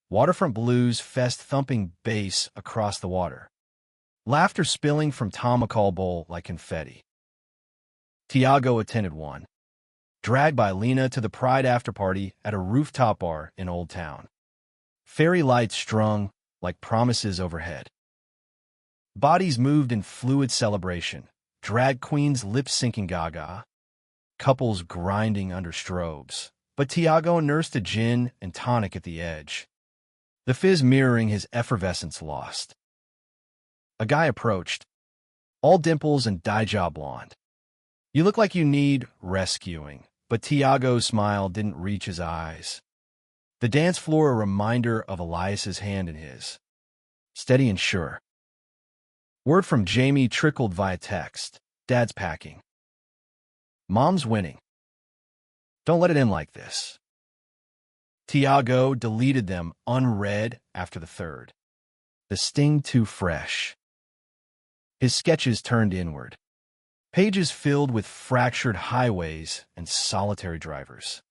Waterfront blues fest thumping bass across the water. Laughter spilling from Tom McCall Bowl like confetti. Tiago attended one, dragged by Lena to the Pride after-party at a rooftop bar in Old Town. Fairy lights strung like promises overhead. Bodies moved in fluid celebration, drag queens lip-syncing gaga, couples grinding under strobes. But Tiago nursed a gin and tonic at the edge, the fizz mirroring his effervescence lost. A guy approached, all dimples and dye-job blonde. "You look like you need rescuing," but Tiago's smile didn't reach his eyes. The dance floor a reminder of Elias's hand in his. Steady and sure. Word from Jamie trickled via text. "Dad's packing. Mom's winning. Don't let it end like this." Tiago deleted them unread after the third. The sting too fresh. His sketches turned inward. Pages filled with fractured highways and solitary drivers.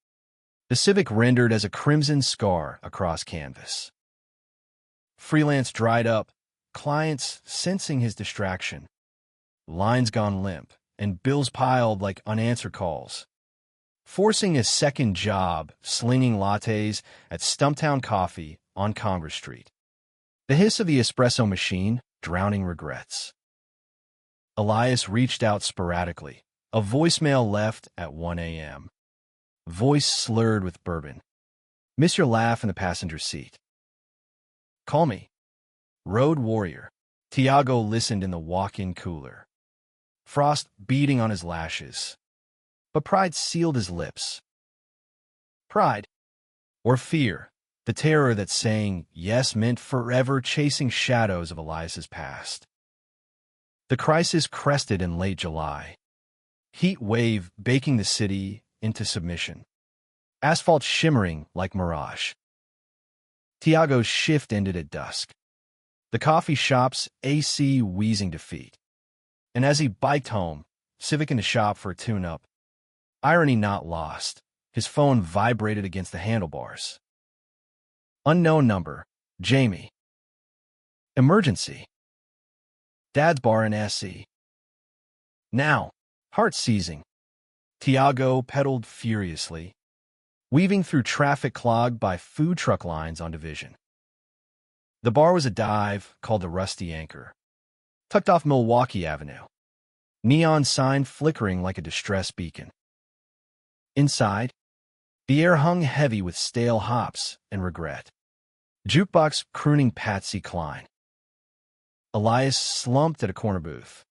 The Civic rendered as a crimson scar across canvas. Freelance dried up, clients sensing his distraction. Lines gone limp, and bills piled like unanswered calls. Forcing a second job, slinging lattes at Stumptown Coffee on Congress Street. The hiss of the espresso machine, drowning regrets. Elias reached out sporadically, a voicemail left at 1 a.m. Voice slurred with bourbon. "Miss your laugh in the passenger seat. Call me." Road warrior. Tiago listened in the walk-in cooler. Frost beating on his lashes. But pride sealed his lips. Pride. Or fear. The terror that saying yes meant forever chasing shadows of Elias's past. The crisis crested in late July. Heat wave baking the city into submission. Asphalt shimmering like mirage. Tiago's shift ended at dusk. The coffee shop's AC wheezing defeat. And as he biked home, Civic in the shop for a tune-up, irony not lost, his phone vibrated against the handlebars. Unknown number. Jamie. Emergency. Dad's bar in SC. Now. Heart seizing. Tiago pedaled furiously, weaving through traffic clogged by food truck lines on Division. The bar was a dive called the Rusty Anchor, tucked off Milwaukee Avenue. Neon sign flickering like a distress beacon. Inside, the air hung heavy with stale hops and regret. Jukebox crooning Patsy Cline. Elias slumped at a corner booth,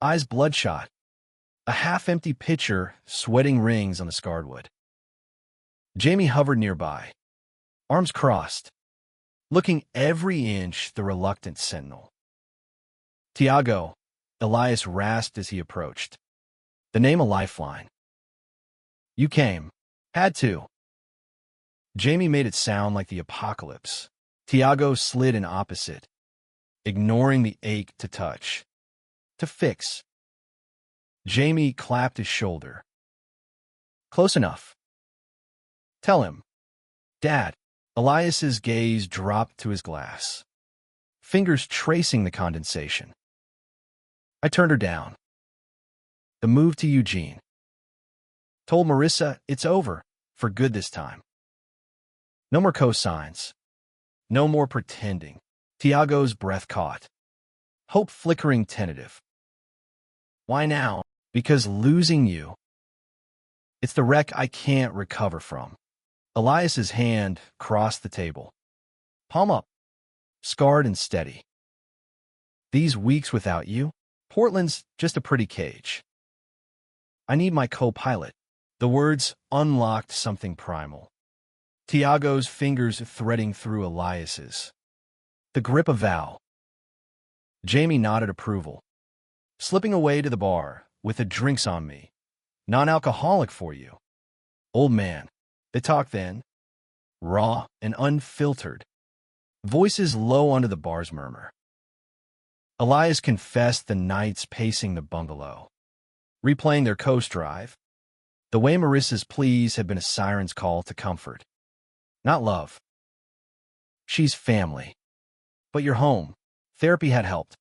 eyes bloodshot, a half-empty pitcher sweating rings on the scarred wood. Jamie hovered nearby, arms crossed, looking every inch the reluctant sentinel. "Tiago," Elias rasped as he approached. "The name a lifeline. You came. Had to." Jamie made it sound like the apocalypse. Tiago slid in opposite, ignoring the ache to touch, to fix. Jamie clapped his shoulder. "Close enough. Tell him." "Dad." Elias's gaze dropped to his glass, fingers tracing the condensation. "I turned her down. The move to Eugene. Told Marissa it's over, for good this time. No more cosigns. No more pretending." Tiago's breath caught, hope flickering tentative. "Why now?" "Because losing you, it's the wreck I can't recover from." Elias's hand crossed the table, palm up, scarred and steady. "These weeks without you, Portland's just a pretty cage. I need my co-pilot. The words unlocked something primal. Tiago's fingers threading through Elias's. The grip of vow. Jamie nodded approval. Slipping away to the bar, with the drinks on me. Non-alcoholic for you. Old man. They talk then. Raw and unfiltered. Voices low under the bar's murmur. Elias confessed the nights pacing the bungalow. Replaying their coast drive. The way Marissa's pleas had been a siren's call to comfort. Not love. She's family. But you're home. Therapy had helped.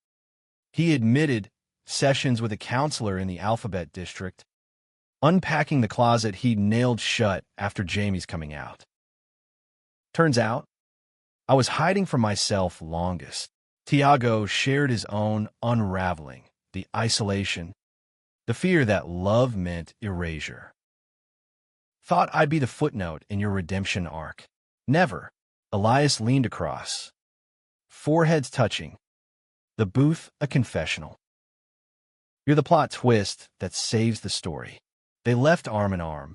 He admitted sessions with a counselor in the Alphabet District, unpacking the closet he'd nailed shut after Jamie's coming out. Turns out, I was hiding from myself longest. Tiago shared his own unraveling, the isolation, the fear that love meant erasure. Thought I'd be the footnote in your redemption arc. Never. Elias leaned across. Foreheads touching. The booth a confessional. You're the plot twist that saves the story. They left arm in arm.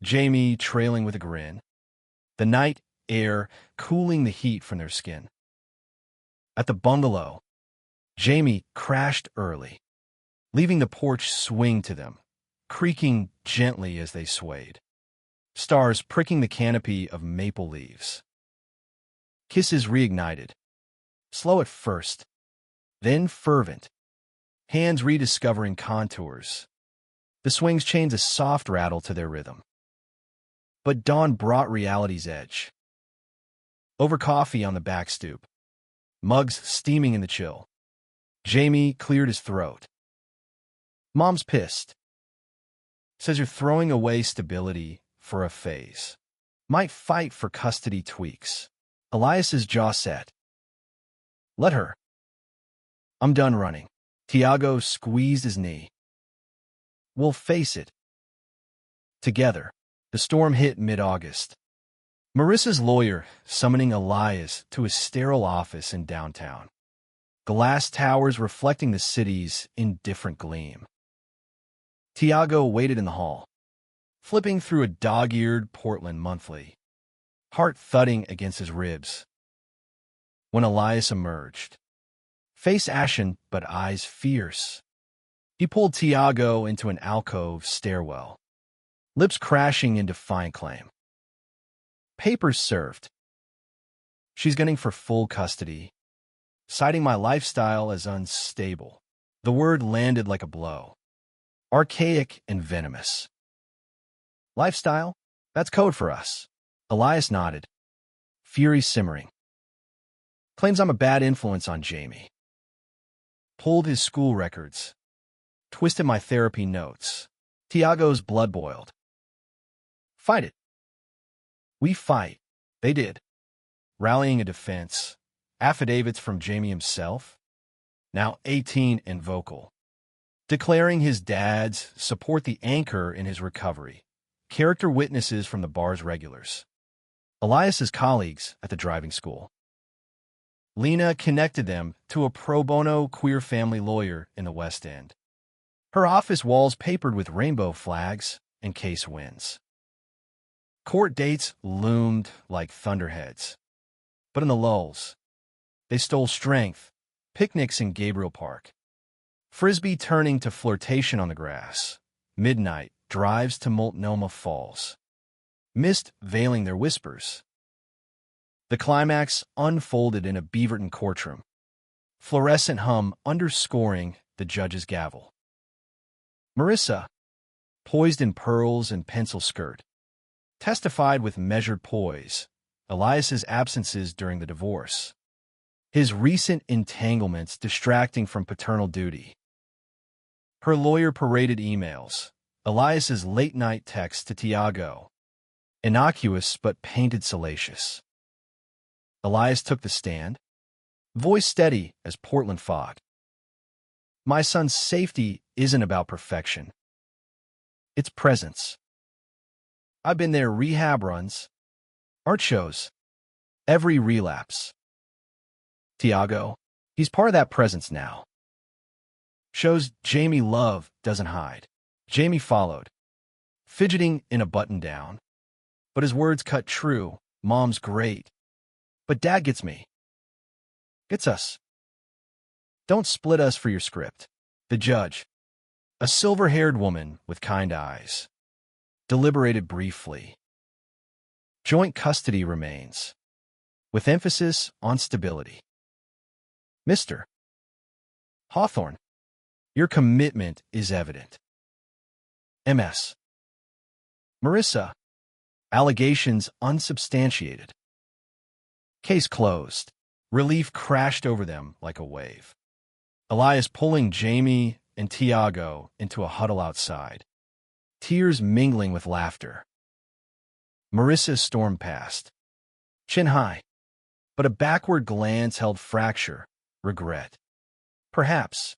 Jamie trailing with a grin. The night air cooling the heat from their skin. At the bungalow, Jamie crashed early, leaving the porch swing to them, creaking gently as they swayed. Stars pricking the canopy of maple leaves. Kisses reignited. Slow at first, then fervent. Hands rediscovering contours. The swings chained a soft rattle to their rhythm. But dawn brought reality's edge. Over coffee on the back stoop. Mugs steaming in the chill. Jamie cleared his throat. Mom's pissed. Says you're throwing away stability for a phase. Might fight for custody tweaks. Elias's jaw set. Let her. I'm done running. Tiago squeezed his knee. We'll face it. Together. The storm hit mid-August. Marissa's lawyer summoning Elias to his sterile office in downtown. Glass towers reflecting the city's indifferent gleam. Tiago waited in the hall, flipping through a dog-eared Portland monthly, heart thudding against his ribs. When Elias emerged, face ashen but eyes fierce, he pulled Tiago into an alcove stairwell, lips crashing in defiant claim. Papers served. She's gunning for full custody, citing my lifestyle as unstable. The word landed like a blow. Archaic and venomous. Lifestyle? That's code for us. Elias nodded, fury simmering. Claims I'm a bad influence on Jamie. Pulled his school records. Twisted my therapy notes. Tiago's blood boiled. Fight it. We fight. They did. Rallying a defense. Affidavits from Jamie himself. Now 18 and vocal. Declaring his dad's support the anchor in his recovery. Character witnesses from the bar's regulars. Elias's colleagues at the driving school. Lena connected them to a pro bono queer family lawyer in the West End. Her office walls papered with rainbow flags and case wins. Court dates loomed like thunderheads. But in the lulls, they stole strength, picnics in Gabriel Park. Frisbee turning to flirtation on the grass. Midnight drives to Multnomah Falls. Mist veiling their whispers. The climax unfolded in a Beaverton courtroom. Fluorescent hum underscoring the judge's gavel. Marissa, poised in pearls and pencil skirt, testified with measured poise, Elias's absences during the divorce. His recent entanglements distracting from paternal duty. Her lawyer paraded emails, Elias's late-night text to Tiago. Innocuous but painted salacious. Elias took the stand, voice steady as Portland fog. My son's safety isn't about perfection. It's presence. I've been there rehab runs, art shows, every relapse. Tiago, he's part of that presence now. Shows Jamie love doesn't hide. Jamie followed, fidgeting in a button-down. But his words cut true. Mom's great. But Dad gets me. Gets us. Don't split us for your script. The judge, a silver-haired woman with kind eyes, deliberated briefly. Joint custody remains, with emphasis on stability. Mr. Hawthorne, your commitment is evident. MS. Marissa, allegations unsubstantiated. Case closed. Relief crashed over them like a wave. Elias pulling Jamie and Tiago into a huddle outside, tears mingling with laughter. Marissa stormed past, chin high, but a backward glance held fracture, regret, perhaps,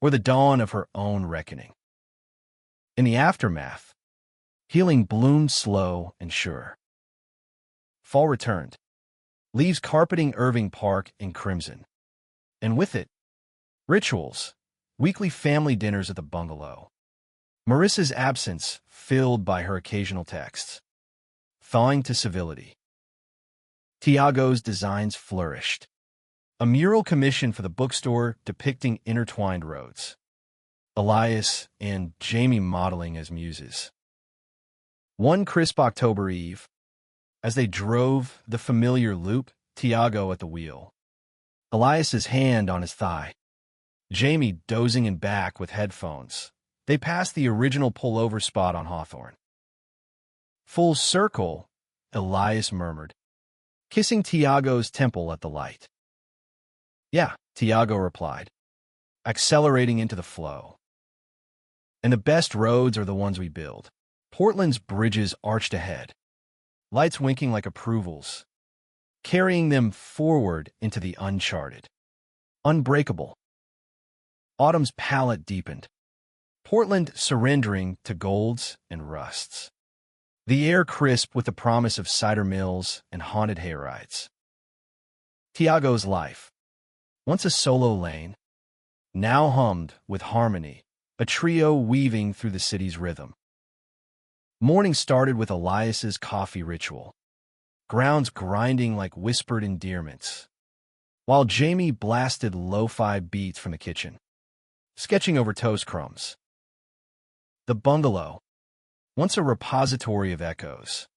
or the dawn of her own reckoning. In the aftermath, healing bloomed slow and sure. Fall returned, leaves carpeting Irving Park in crimson, and with it, rituals, weekly family dinners at the bungalow. Marissa's absence filled by her occasional texts, thawing to civility. Tiago's designs flourished. A mural commission for the bookstore depicting intertwined roads. Elias and Jamie modeling as muses. One crisp October eve, as they drove the familiar loop, Tiago at the wheel, Elias's hand on his thigh, Jamie dozing in back with headphones. They passed the original pullover spot on Hawthorne. Full circle, Elias murmured, kissing Tiago's temple at the light. Yeah, Tiago replied, accelerating into the flow. And the best roads are the ones we build. Portland's bridges arched ahead, lights winking like approvals, carrying them forward into the uncharted. Unbreakable. Autumn's palette deepened, Portland surrendering to golds and rusts. The air crisp with the promise of cider mills and haunted hayrides. Tiago's life, once a solo lane, now hummed with harmony, a trio weaving through the city's rhythm. Morning started with Elias's coffee ritual, grounds grinding like whispered endearments, while Jamie blasted lo-fi beats from the kitchen, sketching over toast crumbs. The bungalow, once a repository of echoes,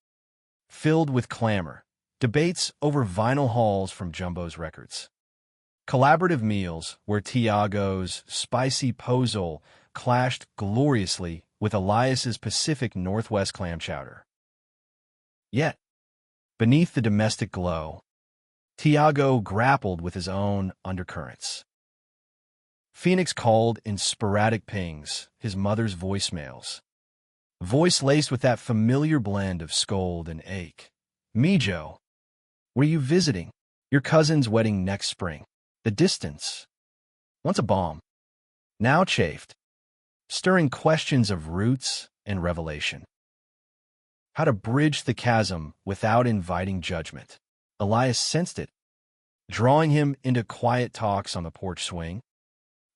filled with clamor, debates over vinyl hauls from Jumbo's records. Collaborative meals where Tiago's spicy pozole clashed gloriously with Elias's Pacific Northwest clam chowder. Yet, beneath the domestic glow, Tiago grappled with his own undercurrents. Phoenix called in sporadic pings, his mother's voicemails. Voice laced with that familiar blend of scold and ache. Mijo, were you visiting? Your cousin's wedding next spring. The distance, once a balm, now chafed, stirring questions of roots and revelation. How to bridge the chasm without inviting judgment. Elias sensed it, drawing him into quiet talks on the porch swing,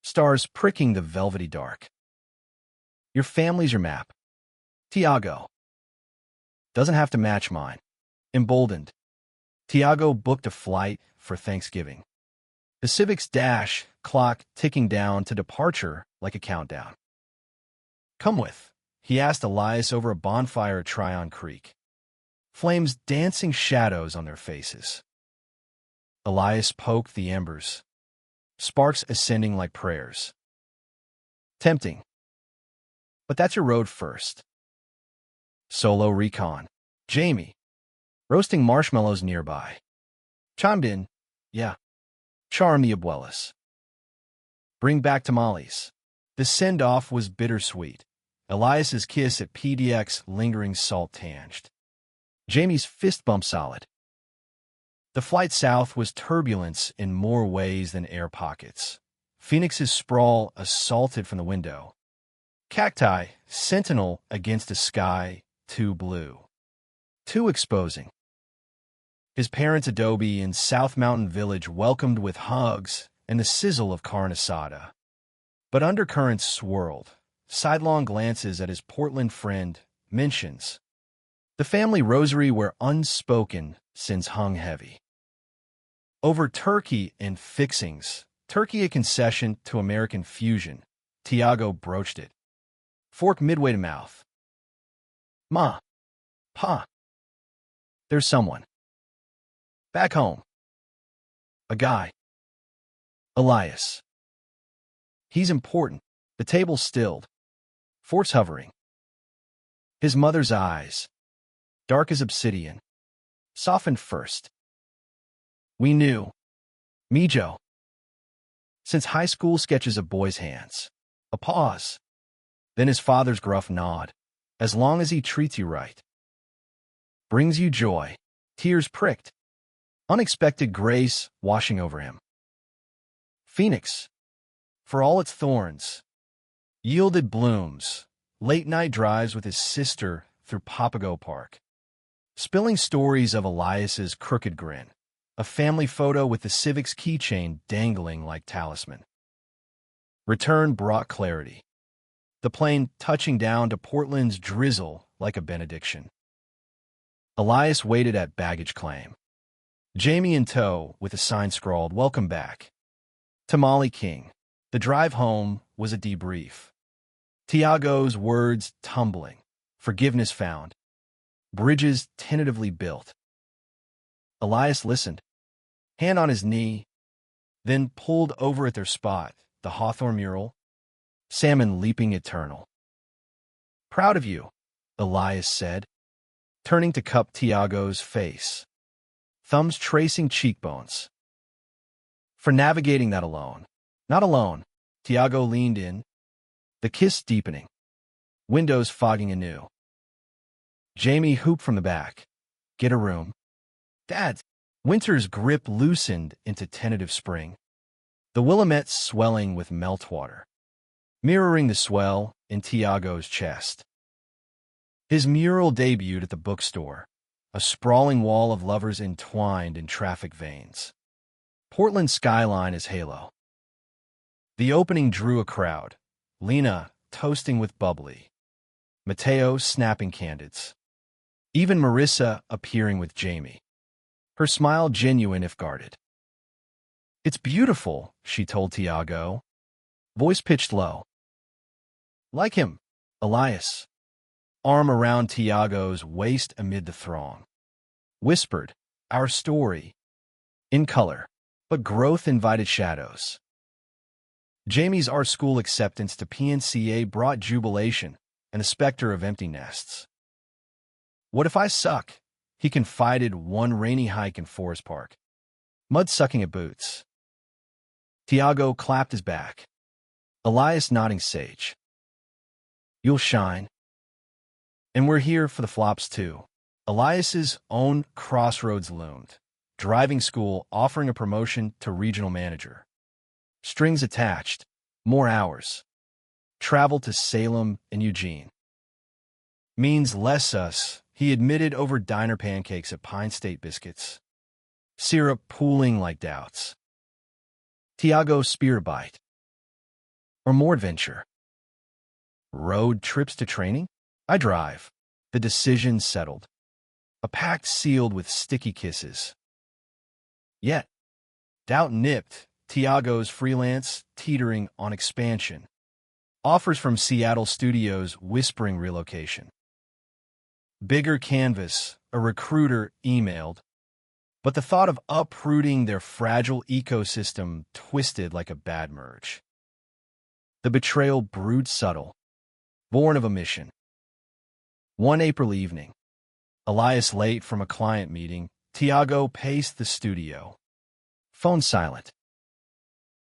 stars pricking the velvety dark. Your family's your map. Tiago. Doesn't have to match mine. Emboldened, Tiago booked a flight for Thanksgiving. Pacific's dash clock ticking down to departure like a countdown. Come with, he asked Elias over a bonfire at Tryon Creek. Flames dancing shadows on their faces. Elias poked the embers, sparks ascending like prayers. Tempting. But that's your road first. Solo recon. Jamie, roasting marshmallows nearby, chimed in, yeah. Charm the abuelas. Bring back tamales. The send-off was bittersweet. Elias's kiss at PDX lingering salt-tanged. Jamie's fist bump solid. The flight south was turbulence in more ways than air pockets. Phoenix's sprawl assaulted from the window. Cacti, sentinel against a sky too blue. Too exposing. His parents' adobe in South Mountain Village welcomed with hugs and the sizzle of carne asada. But undercurrents swirled. Sidelong glances at his Portland friend, mentions the family rosary where unspoken sins hung heavy. Over turkey and fixings, turkey a concession to American fusion, Tiago broached it. Fork midway to mouth. Ma. Pa. There's someone. Back home. A guy. Elias. He's important. The table stilled. Forks hovering. His mother's eyes, dark as obsidian, softened first. We knew. Mijo. Since high school sketches of boys' hands. A pause. Then his father's gruff nod. As long as he treats you right. Brings you joy. Tears pricked. Unexpected grace washing over him. Phoenix. For all its thorns. Yielded blooms. Late-night drives with his sister through Papago Park. Spilling stories of Elias's crooked grin. A family photo with the Civic's keychain dangling like talisman. Return brought clarity. The plane touching down to Portland's drizzle like a benediction. Elias waited at baggage claim. Jamie in tow with a sign scrawled, "Welcome back." Tamale King. The drive home was a debrief. Tiago's words tumbling. Forgiveness found. Bridges tentatively built. Elias listened, hand on his knee, then pulled over at their spot, the Hawthorne mural, salmon leaping eternal. Proud of you, Elias said, turning to cup Tiago's face, thumbs tracing cheekbones. For navigating that alone. Not alone, Tiago leaned in, the kiss deepening, windows fogging anew. Jamie hooped from the back. Get a room. Dad. Winter's grip loosened into tentative spring. The Willamettes swelling with meltwater, mirroring the swell in Tiago's chest. His mural debuted at the bookstore, a sprawling wall of lovers entwined in traffic veins. Portland's skyline is halo. The opening drew a crowd. Lena toasting with bubbly. Mateo snapping candids. Even Marissa appearing with Jamie. Her smile genuine if guarded. It's beautiful, she told Tiago. Voice pitched low. Like him, Elias. Arm around Tiago's waist amid the throng. Whispered, our story. In color, but growth invited shadows. Jamie's art school acceptance to PNCA brought jubilation and the specter of empty nests. What if I suck? He confided one rainy hike in Forest Park. Mud sucking at boots. Tiago clapped his back. Elias nodding sage. You'll shine. And we're here for the flops too. Elias's own crossroads loomed. Driving school offering a promotion to regional manager. Strings attached. More hours. Travel to Salem and Eugene. Means less us, he admitted over diner pancakes at Pine State Biscuits. Syrup pooling like doubts. Tiago spear bite. Or more adventure. Road trips to training? I drive. The decision settled. A pact sealed with sticky kisses. Yet, doubt nipped, Tiago's freelance teetering on expansion. Offers from Seattle studios whispering relocation. Bigger canvas, a recruiter emailed, but the thought of uprooting their fragile ecosystem twisted like a bad merge. The betrayal brewed subtle, born of a mission. One April evening, Elias late from a client meeting, Tiago paced the studio. Phone silent.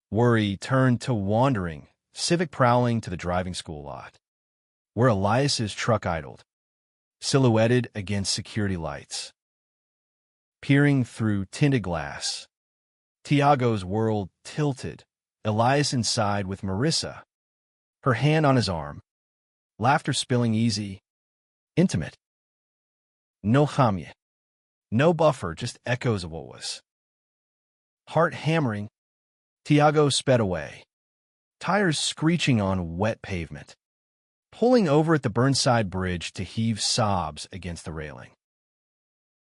Worry turned to wandering, Civic prowling to the driving school lot, where Elias's truck idled, silhouetted against security lights. Peering through tinted glass, Tiago's world tilted, Elias inside with Marissa, her hand on his arm, laughter spilling easy, intimate. No chamye, no buffer, just echoes of what was. Heart hammering, Tiago sped away, tires screeching on wet pavement, pulling over at the Burnside Bridge to heave sobs against the railing.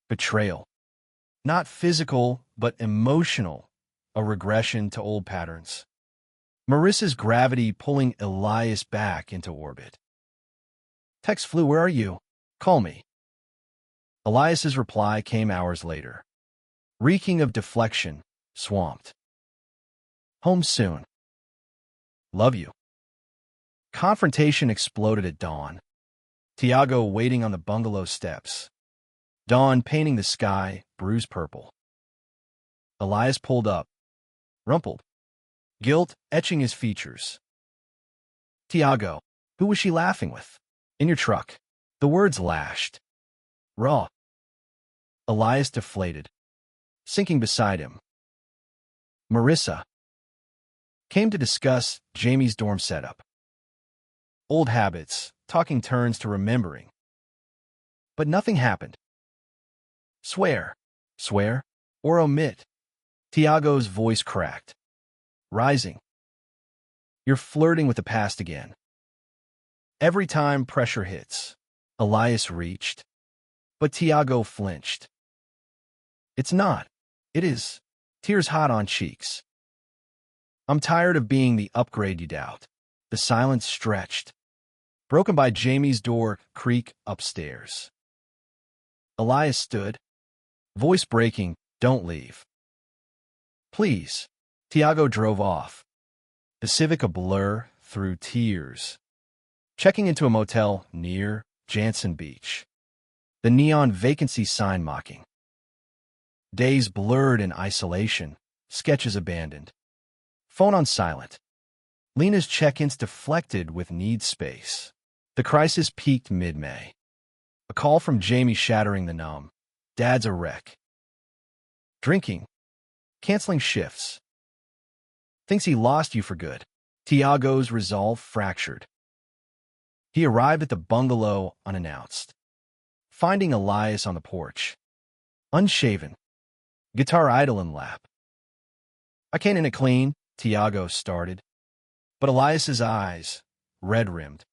Betrayal. Not physical, but emotional, a regression to old patterns. Marissa's gravity pulling Elias back into orbit. Text flew, where are you? Call me. Elias's reply came hours later, reeking of deflection, swamped. Home soon. Love you. Confrontation exploded at dawn. Tiago waiting on the bungalow steps. Dawn painting the sky bruised purple. Elias pulled up, rumpled, guilt etching his features. Tiago, who was she laughing with? In your truck. The words lashed. Raw. Elias deflated, sinking beside him. Marissa came to discuss Jamie's dorm setup. Old habits, talking turns to remembering. But nothing happened. Swear, or omit. Tiago's voice cracked, rising. You're flirting with the past again. Every time pressure hits, Elias reached, but Tiago flinched. It's not. It is. Tears hot on cheeks. I'm tired of being the upgrade you doubt. The silence stretched, broken by Jamie's door creak upstairs. Elias stood, voice breaking, don't leave. Please. Tiago drove off, the Civic a blur through tears, checking into a motel near Jansen Beach, the neon vacancy sign mocking. Days blurred in isolation, sketches abandoned. Phone on silent. Lena's check-ins deflected with need space. The crisis peaked mid-May. A call from Jamie shattering the numb. Dad's a wreck. Drinking. Canceling shifts. Thinks he lost you for good. Tiago's resolve fractured. He arrived at the bungalow unannounced, finding Elias on the porch, unshaven, guitar idle in lap. I can't in it clean, Tiago started, but Elias's eyes, red-rimmed,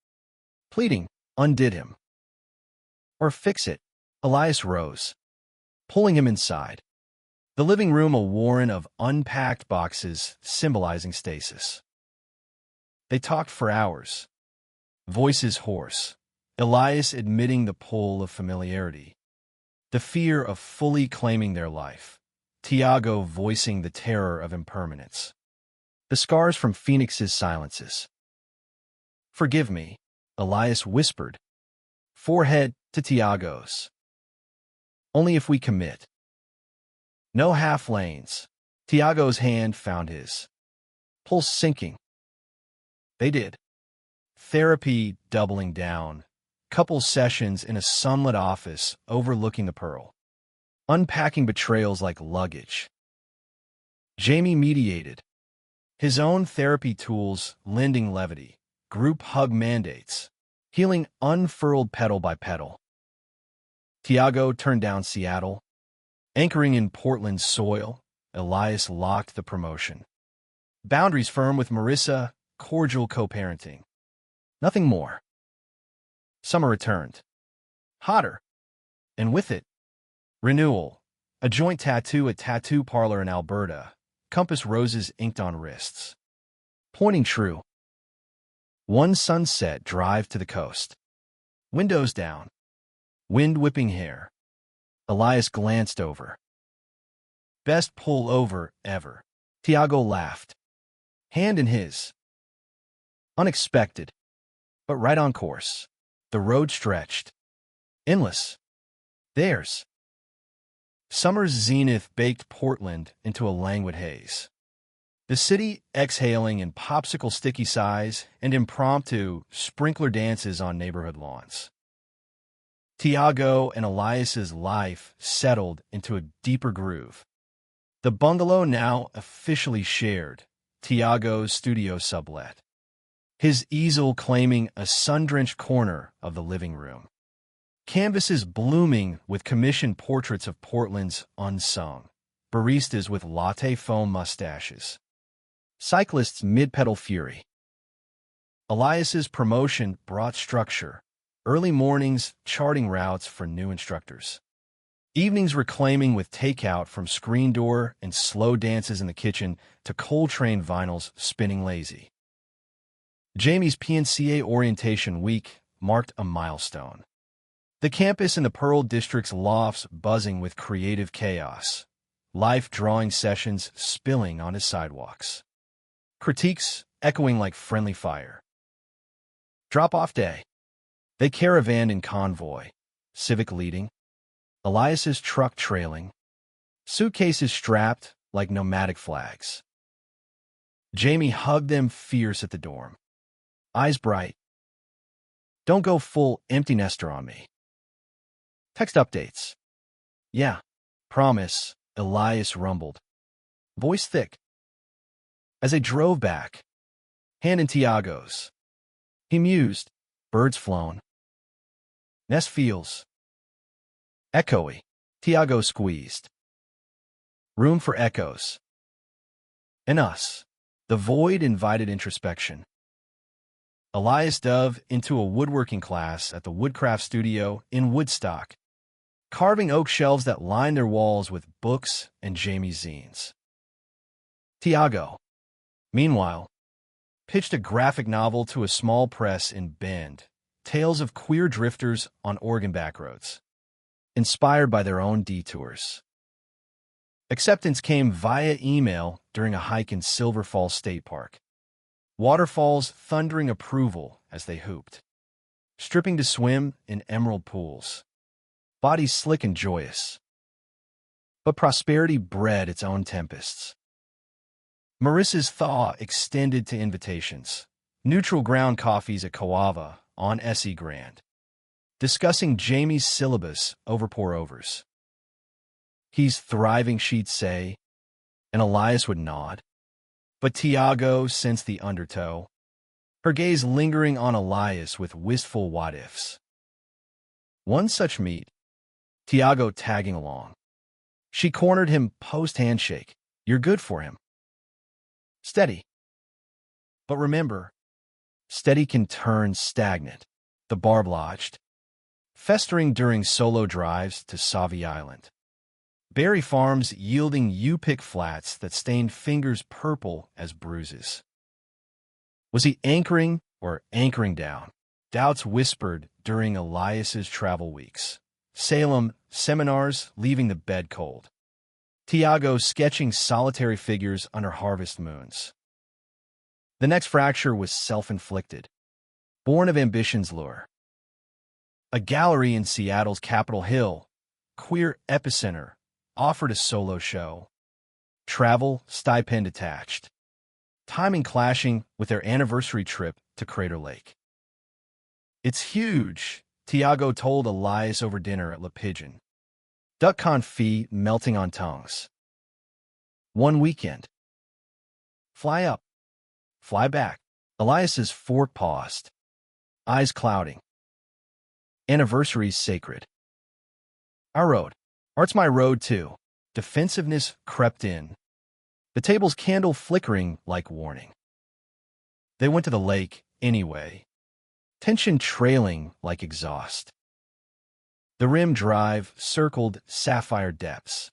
pleading, undid him. Or fix it. Elias rose, pulling him inside. The living room a warren of unpacked boxes symbolizing stasis. They talked for hours, voices hoarse, Elias admitting the pull of familiarity, the fear of fully claiming their life, Tiago voicing the terror of impermanence, the scars from Phoenix's silences. Forgive me, Elias whispered, forehead to Tiago's. Only if we commit. No half lanes. Tiago's hand found his, pulse sinking. They did. Therapy doubling down, couple sessions in a sunlit office overlooking the Pearl, unpacking betrayals like luggage. Jamie mediated, his own therapy tools lending levity, group hug mandates, healing unfurled petal by petal. Tiago turned down Seattle, anchoring in Portland's soil. Elias locked the promotion. Boundaries firm with Marissa, cordial co-parenting. Nothing more. Summer returned. Hotter. And with it, renewal. A joint tattoo at tattoo parlor in Alberta. Compass roses inked on wrists. Pointing true. One sunset drive to the coast. Windows down. Wind whipping hair. Elias glanced over. Best pull over ever. Tiago laughed. Hand in his. Unexpected, but right on course. The road stretched. Endless. Theirs. Summer's zenith baked Portland into a languid haze. The city exhaling in popsicle sticky sighs and impromptu sprinkler dances on neighborhood lawns. Tiago and Elias's life settled into a deeper groove. The bungalow now officially shared, Tiago's studio sublet, his easel claiming a sun-drenched corner of the living room. Canvases blooming with commissioned portraits of Portland's unsung, baristas with latte foam mustaches, cyclists mid-pedal fury. Elias's promotion brought structure. Early mornings charting routes for new instructors. Evenings reclaiming with takeout from screen door and slow dances in the kitchen to Coltrane vinyls spinning lazy. Jamie's PNCA orientation week marked a milestone. The campus in the Pearl District's lofts buzzing with creative chaos. Life drawing sessions spilling on his sidewalks. Critiques echoing like friendly fire. Drop-off day. They caravanned in convoy. Civic leading. Elias's truck trailing. Suitcases strapped like nomadic flags. Jamie hugged them fierce at the dorm. Eyes bright. Don't go full empty nester on me. Text updates. Yeah, promise, Elias rumbled. Voice thick. As they drove back, hand in Tiago's. He mused, birds flown. Nest feels. Echoey. Tiago squeezed. Room for echoes. And us. The void invited introspection. Elias dove into a woodworking class at the Woodcraft Studio in Woodstock, carving oak shelves that lined their walls with books and Jamie's zines. Tiago, meanwhile, pitched a graphic novel to a small press in Bend, tales of queer drifters on Oregon backroads, inspired by their own detours. Acceptance came via email during a hike in Silver Falls State Park. Waterfalls thundering approval as they hooped, stripping to swim in emerald pools, bodies slick and joyous. But prosperity bred its own tempests. Marissa's thaw extended to invitations. Neutral ground coffees at Coava on SE Grand, discussing Jamie's syllabus over pour-overs. He's thriving, she'd say, and Elias would nod. But Tiago sensed the undertow, her gaze lingering on Elias with wistful what-ifs. One such meet, Tiago tagging along. She cornered him post-handshake. You're good for him. Steady. But remember, steady can turn stagnant, the barb lodged, festering during solo drives to Sauvie Island. Berry farms yielding U-pick flats that stained fingers purple as bruises. Was he anchoring or anchoring down? Doubts whispered during Elias's travel weeks. Salem seminars leaving the bed cold. Tiago sketching solitary figures under harvest moons. The next fracture was self-inflicted, born of ambition's lure. A gallery in Seattle's Capitol Hill, queer epicenter, offered a solo show. Travel stipend attached. Timing clashing with their anniversary trip to Crater Lake. It's huge, Tiago told Elias over dinner at Le Pigeon. Duck confit melting on tongues. One weekend. Fly up. Fly back. Elias's fork paused. Eyes clouding. Anniversary's sacred. Our road. Art's my road, too. Defensiveness crept in. The table's candle flickering like warning. They went to the lake anyway. Tension trailing like exhaust. The rim drive circled sapphire depths.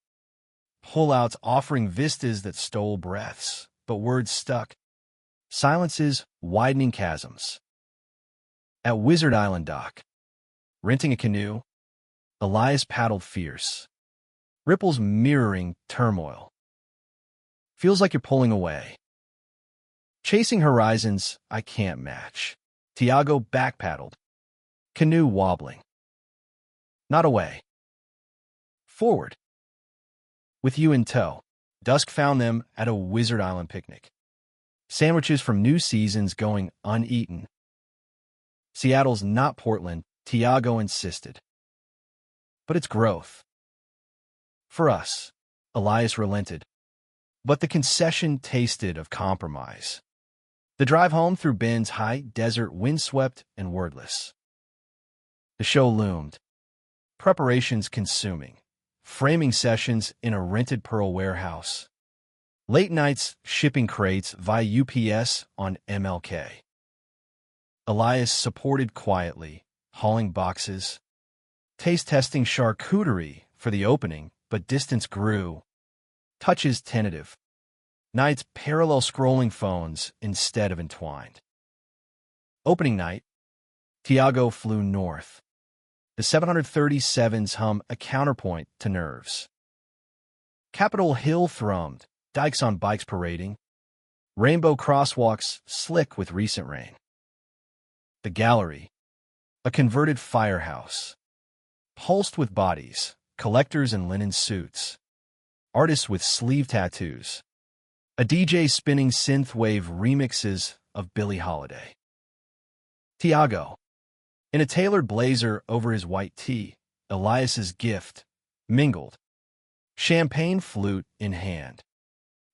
Pullouts offering vistas that stole breaths, but words stuck. Silences widening chasms. At Wizard Island dock, renting a canoe, Elias paddled fierce. Ripples mirroring turmoil. Feels like you're pulling away. Chasing horizons I can't match. Tiago backpaddled. Canoe wobbling. Not away. Forward. With you in tow. Dusk found them at a Wizard Island picnic. Sandwiches from New Seasons going uneaten. Seattle's not Portland, Tiago insisted. But it's growth. For us, Elias relented. But the concession tasted of compromise. The drive home through Bend's high desert, windswept and wordless. The show loomed. Preparations consuming. Framing sessions in a rented Pearl warehouse. Late nights shipping crates via UPS on MLK. Elias supported quietly, hauling boxes, taste-testing charcuterie for the opening, but distance grew. Touches tentative. Nights parallel scrolling phones instead of entwined. Opening night, Tiago flew north. The 737s hum a counterpoint to nerves. Capitol Hill thrummed, dykes on bikes parading, rainbow crosswalks slick with recent rain. The gallery, a converted firehouse, pulsed with bodies, collectors in linen suits, artists with sleeve tattoos, a DJ spinning synthwave remixes of Billie Holiday. Tiago, in a tailored blazer over his white tee, Elias's gift, mingled, champagne flute in hand.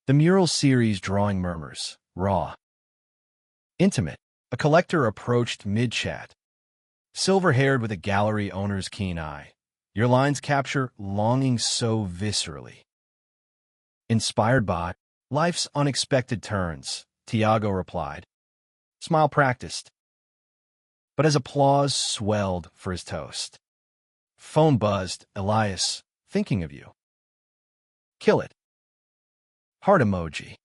The mural series drawing murmurs, raw, intimate. A collector approached mid-chat, silver-haired with a gallery owner's keen eye. Your lines capture longing so viscerally. Inspired by life's unexpected turns, Tiago replied. Smile practiced. But as applause swelled for his toast, phone buzzed. Elias, thinking of you. Kill it. Heart emoji.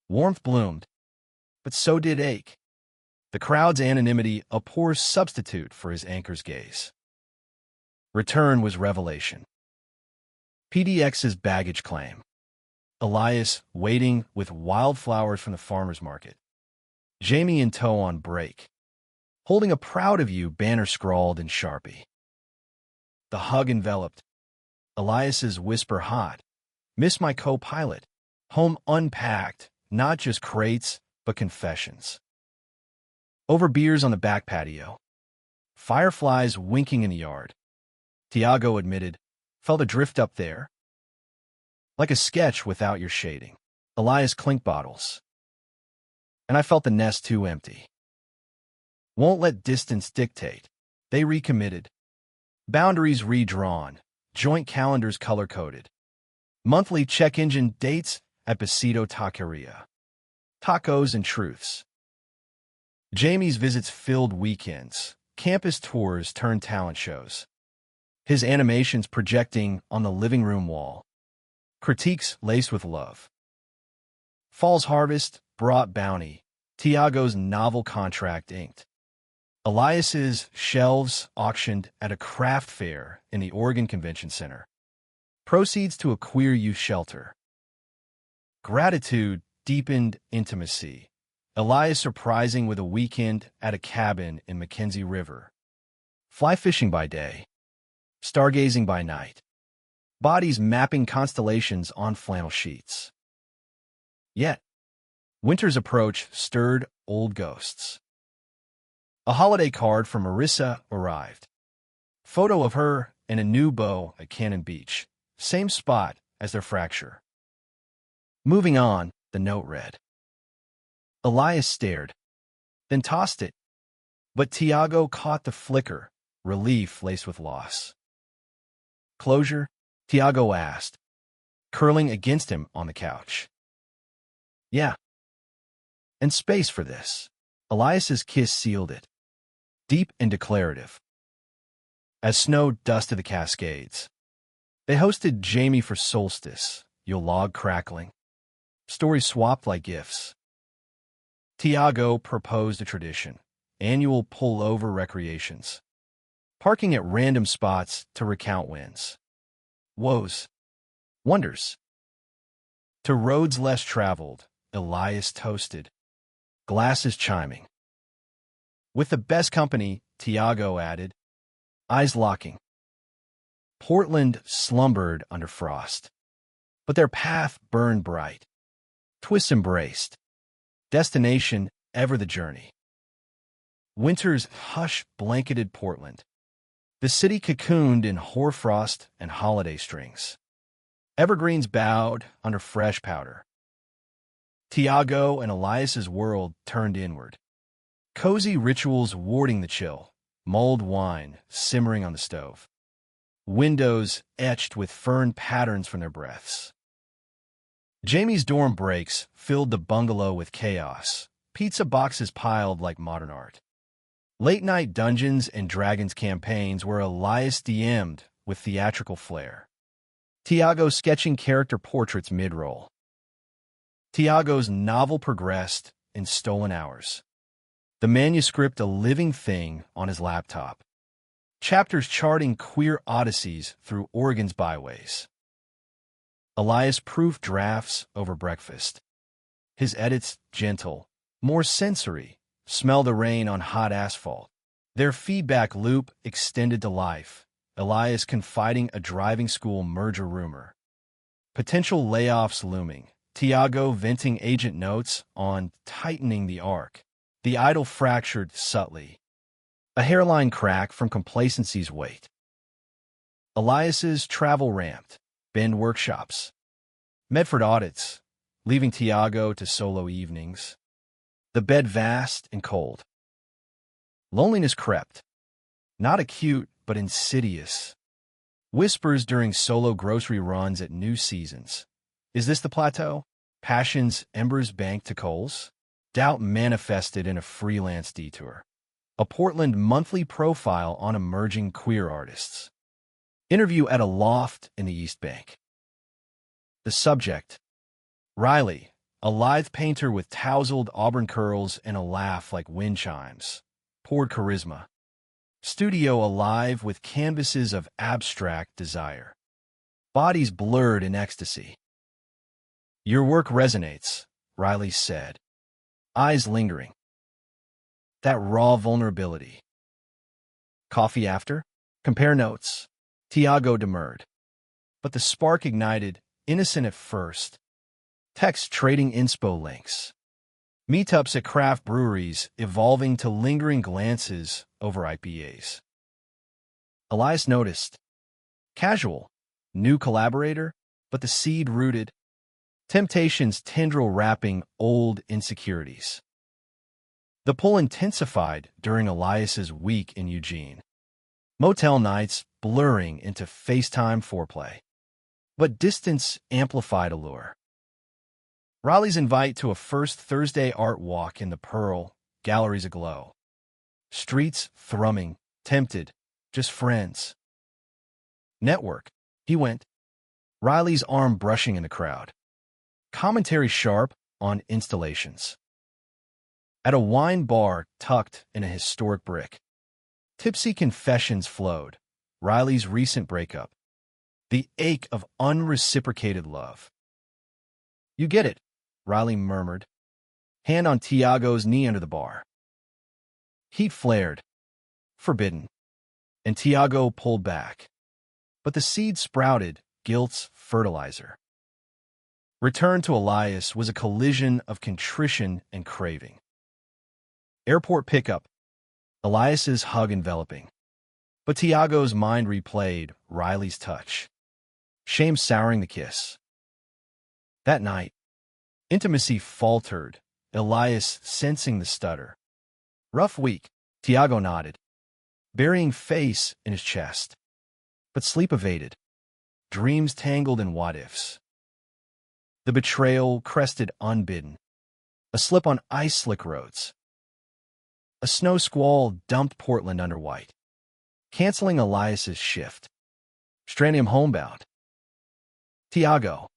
Warmth bloomed, but so did ache. The crowd's anonymity a poor substitute for his anchor's gaze. Return was revelation. PDX's baggage claim. Elias waiting with wildflowers from the farmer's market. Jamie in tow on break, holding a proud of you banner scrawled in Sharpie. The hug enveloped. Elias's whisper hot. Miss my co-pilot. Home unpacked, not just crates, but confessions. Over beers on the back patio. Fireflies winking in the yard. Tiago admitted, felt adrift up there. Like a sketch without your shading. Elias clink bottles. And I felt the nest too empty. Won't let distance dictate. They recommitted. Boundaries redrawn. Joint calendars color-coded. Monthly check engine dates at Besito Taqueria. Tacos and truths. Jamie's visits filled weekends. Campus tours turned talent shows. His animations projecting on the living room wall. Critiques laced with love. Fall's harvest brought bounty. Tiago's novel contract inked. Elias's shelves auctioned at a craft fair in the Oregon Convention Center. Proceeds to a queer youth shelter. Gratitude deepened intimacy. Elias surprising with a weekend at a cabin in Mackenzie River. Fly fishing by day. Stargazing by night. Bodies mapping constellations on flannel sheets. Yet, winter's approach stirred old ghosts. A holiday card from Marissa arrived. Photo of her and a new beau at Cannon Beach. Same spot as their fracture. Moving on, the note read. Elias stared, then tossed it. But Tiago caught the flicker, relief laced with loss. Closure? Tiago asked, curling against him on the couch. Yeah. And space for this. Elias's kiss sealed it, deep and declarative. As snow dusted the Cascades, they hosted Jamie for solstice, your log crackling. Stories swapped like gifts. Tiago proposed a tradition, annual pull-over recreations, parking at random spots to recount wins, woes, wonders. To roads less traveled, Elias toasted, glasses chiming. With the best company, Tiago added, eyes locking. Portland slumbered under frost, but their path burned bright. Twists embraced. Destination ever the journey. Winter's hush blanketed Portland. The city cocooned in hoarfrost and holiday strings. Evergreens bowed under fresh powder. Tiago and Elias's world turned inward. Cozy rituals warding the chill. Mulled wine simmering on the stove. Windows etched with fern patterns from their breaths. Jamie's dorm breaks filled the bungalow with chaos. Pizza boxes piled like modern art. Late-night Dungeons and Dragons campaigns where Elias DM'd with theatrical flair. Tiago sketching character portraits mid-roll. Tiago's novel progressed in stolen hours. The manuscript a living thing on his laptop. Chapters charting queer odysseys through Oregon's byways. Elias proof drafts over breakfast. His edits gentle, more sensory, smell the rain on hot asphalt. Their feedback loop extended to life. Elias confiding a driving school merger rumor. Potential layoffs looming. Tiago venting agent notes on tightening the arc. The idol fractured subtly. A hairline crack from complacency's weight. Elias's travel ramped. Bend workshops. Medford audits, leaving Tiago to solo evenings. The bed vast and cold. Loneliness crept. Not acute, but insidious. Whispers during solo grocery runs at new seasons. Is this the plateau? Passion's embers banked to coals? Doubt manifested in a freelance detour. A Portland monthly profile on emerging queer artists. Interview at a loft in the East Bank. The subject. Riley, a lithe painter with tousled auburn curls and a laugh like wind chimes. Poured charisma. Studio alive with canvases of abstract desire. Bodies blurred in ecstasy. Your work resonates, Riley said. Eyes lingering. That raw vulnerability. Coffee after? Compare notes. Tiago demurred. But the spark ignited, innocent at first. Text trading inspo links. Meetups at craft breweries evolving to lingering glances over IPAs. Elias noticed. Casual, new collaborator, but the seed rooted. Temptation's tendril wrapping old insecurities. The pull intensified during Elias's week in Eugene. Motel nights blurring into FaceTime foreplay. But distance amplified allure. Riley's invite to a first Thursday art walk in the Pearl, galleries aglow. Streets thrumming, tempted, just friends. Network, he went. Riley's arm brushing in the crowd. Commentary sharp on installations. At a wine bar tucked in a historic brick. Tipsy confessions flowed. Riley's recent breakup. The ache of unreciprocated love. You get it, Riley murmured. Hand on Tiago's knee under the bar. Heat flared. Forbidden. And Tiago pulled back. But the seed sprouted, guilt's fertilizer. Return to Elias was a collision of contrition and craving. Airport pickup. Elias's hug enveloping. But Tiago's mind replayed Riley's touch. Shame souring the kiss. That night, intimacy faltered, Elias sensing the stutter. Rough week, Tiago nodded, burying face in his chest. But sleep evaded, dreams tangled in what-ifs. The betrayal crested unbidden, a slip on ice-slick roads. A snow squall dumped Portland under white, canceling Elias's shift, stranding him homebound. Tiago,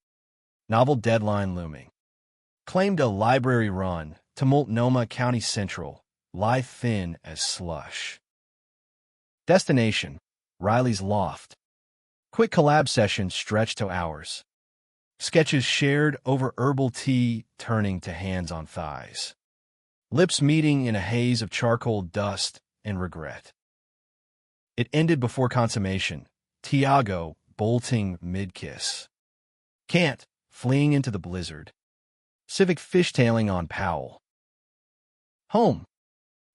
novel deadline looming, claimed a library run to Multnomah County Central, lie thin as slush. Destination, Riley's loft. Quick collab sessions stretched to hours. Sketches shared over herbal tea turning to hands on thighs. Lips meeting in a haze of charcoal dust and regret. It ended before consummation, Tiago bolting mid-kiss. Can't, fleeing into the blizzard. Civic fishtailing on Powell. Home.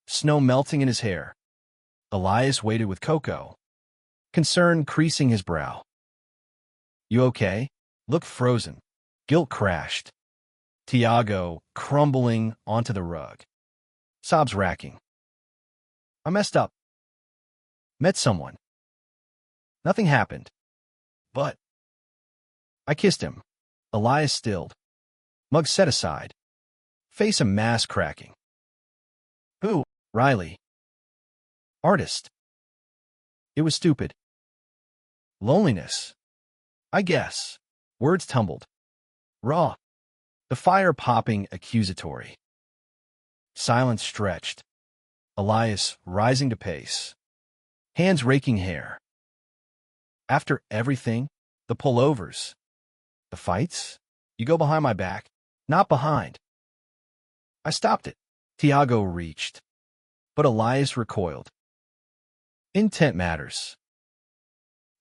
Snow melting in his hair. Elias waited with Coco. Concern creasing his brow. You okay? Look frozen. Guilt crashed. Tiago crumbling onto the rug. Sobs racking. I messed up. Met someone. Nothing happened. But I kissed him. Elias stilled. Mug set aside. Face a mask cracking. Riley. Artist. It was stupid. Loneliness. I guess. Words tumbled. Raw. The fire popping accusatory. Silence stretched. Elias rising to pace. Hands raking hair. After everything, the pullovers, the fights, you go behind my back, not behind. I stopped it. Tiago reached, but Elias recoiled. Intent matters.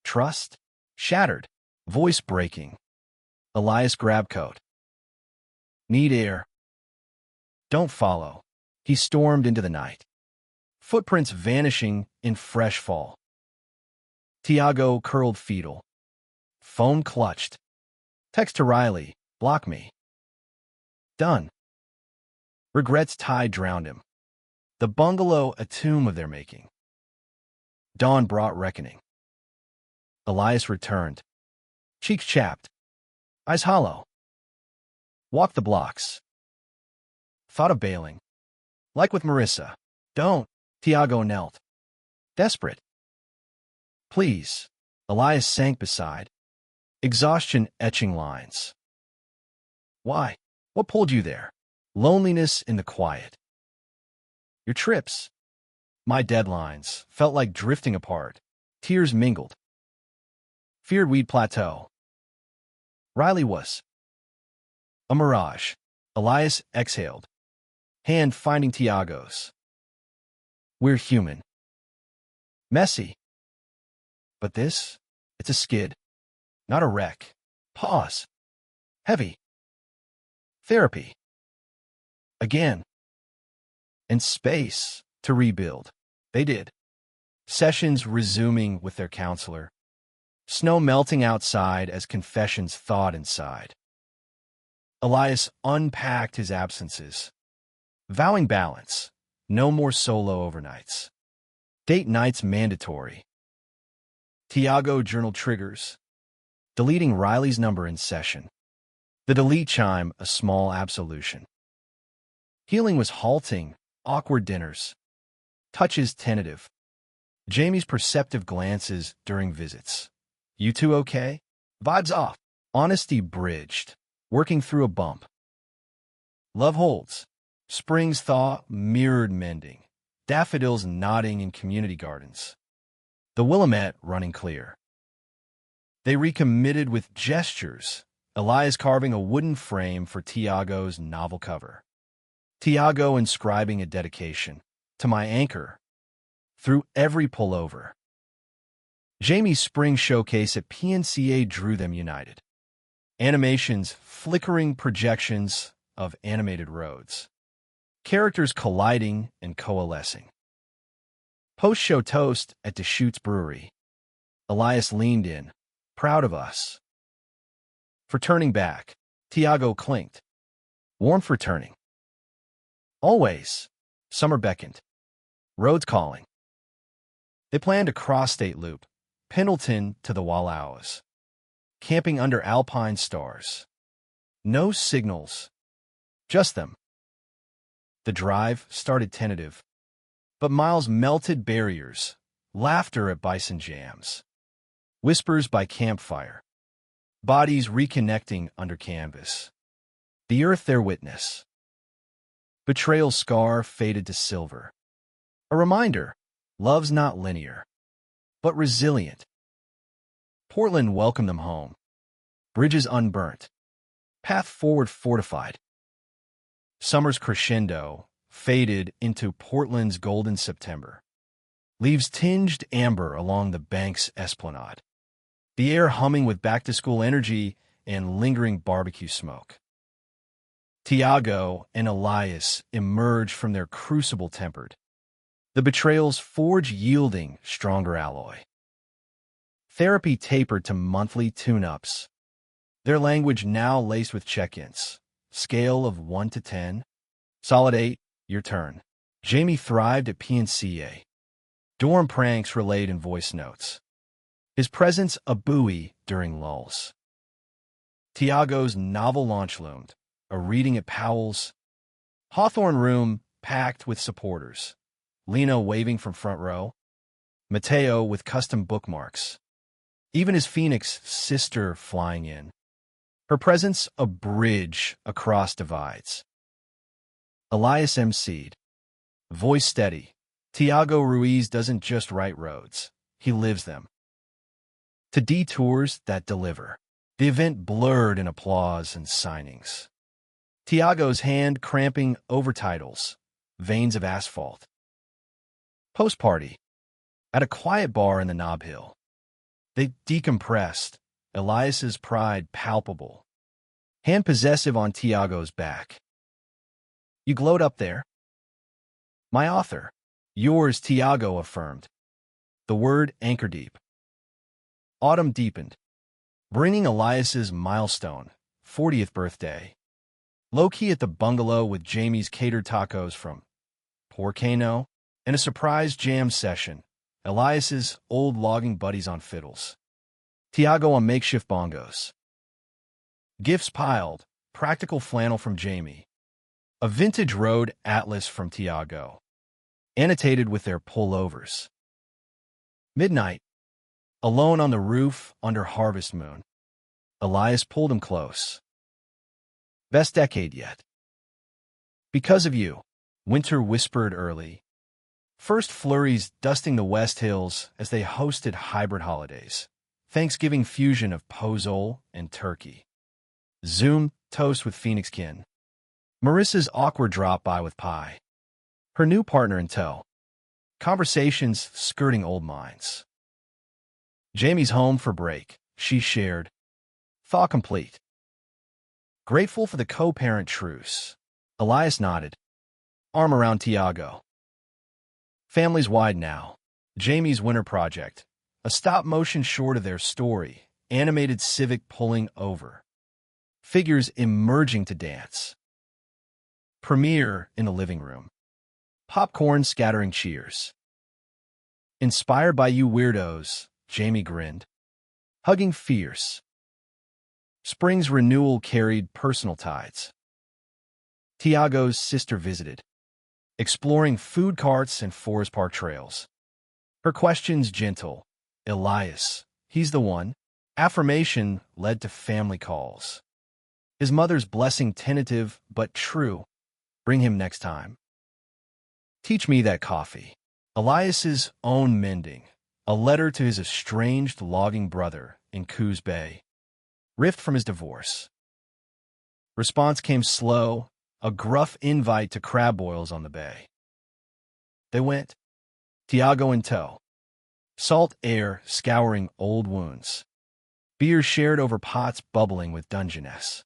Trust shattered, voice breaking. Elias grabbed coat. Need air. Don't follow. He stormed into the night. Footprints vanishing in fresh fall. Tiago curled fetal. Phone clutched. Text to Riley. Block me. Done. Regrets tide drowned him. The bungalow a tomb of their making. Dawn brought reckoning. Elias returned. Cheeks chapped. Eyes hollow. Walked the blocks. Thought of bailing. Like with Marissa. Don't. Tiago knelt. Desperate. Please. Elias sank beside. Exhaustion etching lines. Why? What pulled you there? Loneliness in the quiet. Your trips. My deadlines felt like drifting apart. Tears mingled. Feared we'd plateau. Riley was a mirage. Elias exhaled. Hand finding Tiago's. We're human. Messy. But this, it's a skid. Not a wreck. Pause. Heavy. Therapy. Again. And space to rebuild. They did. Sessions resuming with their counselor. Snow melting outside as confessions thawed inside. Elias unpacked his absences. Vowing balance. No more solo overnights. Date nights mandatory. Tiago journal triggers. Deleting Riley's number in session. The delete chime, a small absolution. Healing was halting, awkward dinners. Touches tentative. Jamie's perceptive glances during visits. You two okay? Vibes off. Honesty bridged. Working through a bump. Love holds. Spring's thaw mirrored mending. Daffodils nodding in community gardens. The Willamette running clear. They recommitted with gestures. Elias carving a wooden frame for Tiago's novel cover. Tiago inscribing a dedication to my anchor through every pullover. Jamie's spring showcase at PNCA drew them united. Animations, flickering projections of animated roads. Characters colliding and coalescing. Post-show toast at Deschutes Brewery. Elias leaned in, proud of us. For turning back, Tiago clinked. Warm for turning. Always. Summer beckoned. Roads calling. They planned a cross-state loop, Pendleton to the Wallowas. Camping under alpine stars. No signals. Just them. The drive started tentative, but miles melted barriers, laughter at bison jams. Whispers by campfire. Bodies reconnecting under canvas. The earth their witness. Betrayal scar faded to silver. A reminder, love's not linear, but resilient. Portland welcomed them home. Bridges unburnt. Path forward fortified. Summer's crescendo faded into Portland's golden September. Leaves tinged amber along the bank's esplanade. The air humming with back-to-school energy and lingering barbecue smoke. Tiago and Elias emerge from their crucible tempered. The betrayals forge yielding stronger alloy. Therapy tapered to monthly tune-ups. Their language now laced with check-ins. Scale of 1 to 10. Solid 8, your turn. Jamie thrived at PNCA. Dorm pranks relayed in voice notes. His presence a buoy during lulls. Tiago's novel launch loomed. A reading at Powell's. Hawthorne room packed with supporters. Lena waving from front row, Mateo with custom bookmarks, even his Phoenix sister flying in. Her presence a bridge across divides. Elias emceed, voice steady. Tiago Ruiz doesn't just write roads, he lives them. To detours that deliver. The event blurred in applause and signings. Tiago's hand cramping over titles, veins of asphalt. Post-party. At a quiet bar in the Knob Hill. They decompressed, Elias's pride palpable. Hand possessive on Tiago's back. You glowed up there? My author. Yours, Tiago affirmed. The word anchor deep. Autumn deepened, bringing Elias's milestone, 40th birthday. Low-key at the bungalow with Jamie's catered tacos from Porcano, and a surprise jam session, Elias's old logging buddies on fiddles. Tiago on makeshift bongos. Gifts piled, practical flannel from Jamie. A vintage road atlas from Tiago, annotated with their pullovers. Midnight. Alone on the roof under harvest moon. Elias pulled him close. Best decade yet. Because of you, winter whispered early. First flurries dusting the West Hills as they hosted hybrid holidays. Thanksgiving fusion of pozole and turkey. Zoom toast with Phoenix kin. Marissa's awkward drop-by with pie. Her new partner in tow. Conversations skirting old minds. Jamie's home for break, she shared. Thaw complete. Grateful for the co-parent truce. Elias nodded. Arm around Tiago. Families wide now. Jamie's winter project. A stop-motion short of their story. Animated civic pulling over. Figures emerging to dance. Premiere in the living room. Popcorn scattering cheers. Inspired by you weirdos, Jamie grinned. Hugging fierce. Spring's renewal carried personal tides. Tiago's sister visited, exploring food carts and forest park trails. Her questions gentle. Elias, he's the one. Affirmation led to family calls. His mother's blessing tentative but true. Bring him next time. Teach me that coffee. Elias's own mending. A letter to his estranged logging brother in Coos Bay. Rift from his divorce. Response came slow, a gruff invite to crab boils on the bay. They went, Tiago in tow. Salt air scouring old wounds. Beer shared over pots bubbling with Dungeness.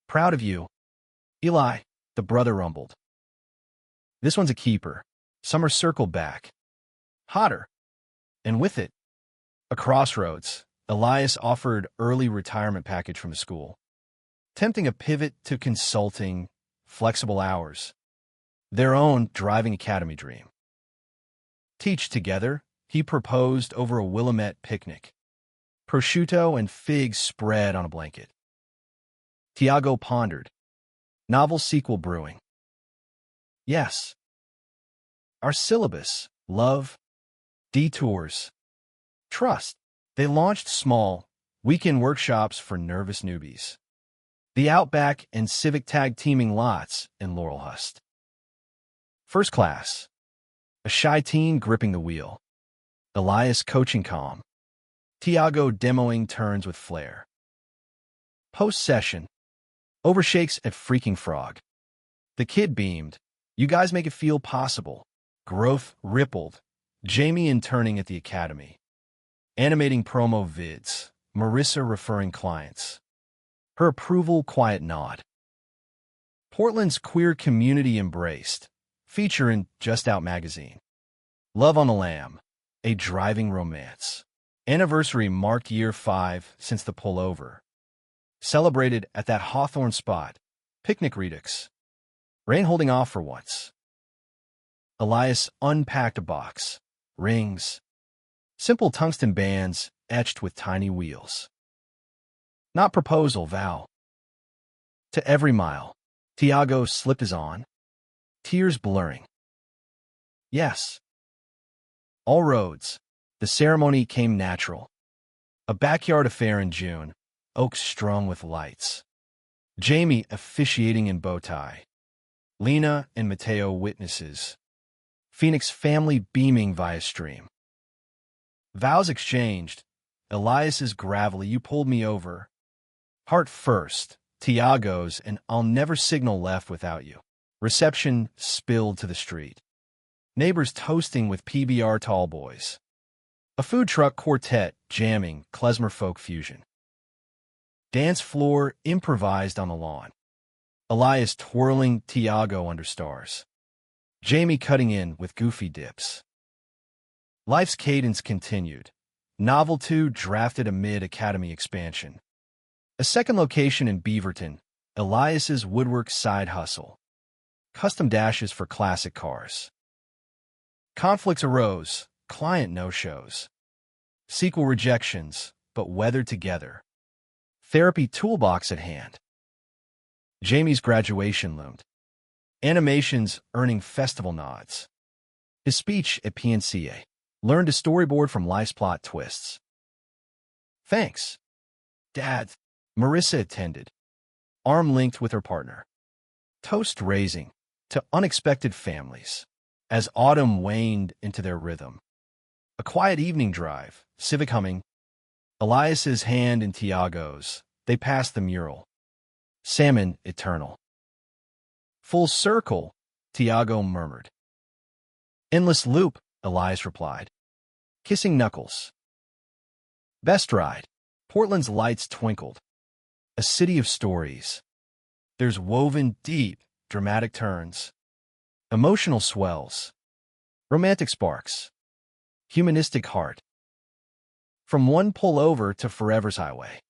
Proud of you. Eli, the brother rumbled. This one's a keeper. Summer circled back. Hotter. And with it, a crossroads. Elias offered early retirement package from the school. Tempting a pivot to consulting, flexible hours. Their own driving academy dream. Teach together, he proposed over a Willamette picnic. Prosciutto and figs spread on a blanket. Tiago pondered. Novel sequel brewing. Yes. Our syllabus, love, detours, trust. They launched small, weekend workshops for nervous newbies. The Outback and Civic tag teaming lots in Laurelhurst. First class. A shy teen gripping the wheel. Elias coaching calm. Tiago demoing turns with flair. Post-session. Overshakes at Freaking Frog. The kid beamed. You guys make it feel possible. Growth rippled. Jamie interning at the academy. Animating promo vids. Marissa referring clients. Her approval quiet nod. Portland's queer community embraced. Feature in Just Out magazine. Love on the Lamb. A driving romance. Anniversary marked year 5 since the pullover. Celebrated at that Hawthorne spot. Picnic redux. Rain holding off for once. Elias unpacked a box. Rings. Simple tungsten bands etched with tiny wheels. Not proposal, vow. To every mile. Tiago slipped his on. Tears blurring. Yes. All roads. The ceremony came natural. A backyard affair in June, oaks strung with lights. Jamie officiating in bow tie. Lena and Mateo witnesses. Phoenix family beaming via stream. Vows exchanged. Elias's gravelly, you pulled me over. Heart first. Tiago's, and I'll never signal left without you. Reception spilled to the street. Neighbors toasting with PBR tall boys. A food truck quartet jamming klezmer folk fusion. Dance floor improvised on the lawn. Elias twirling Tiago under stars. Jamie cutting in with goofy dips. Life's cadence continued. Novel 2 drafted amid Academy expansion. A second location in Beaverton, Elias's woodwork side hustle. Custom dashes for classic cars. Conflicts arose, client no-shows. Sequel rejections, but weathered together. Therapy toolbox at hand. Jamie's graduation loomed. Animations earning festival nods. His speech at PNCA. Learned to storyboard from life's plot twists. Thanks, Dad. Marissa attended. Arm linked with her partner. Toast raising to unexpected families. As autumn waned into their rhythm. A quiet evening drive, civic humming. Elias's hand in Tiago's. They passed the mural. Salmon eternal. Full circle, Tiago murmured. Endless loop, Elias replied. Kissing knuckles. Best ride. Portland's lights twinkled. A city of stories. There's woven deep, dramatic turns. Emotional swells. Romantic sparks. Humanistic heart. From one pullover to Forever's highway.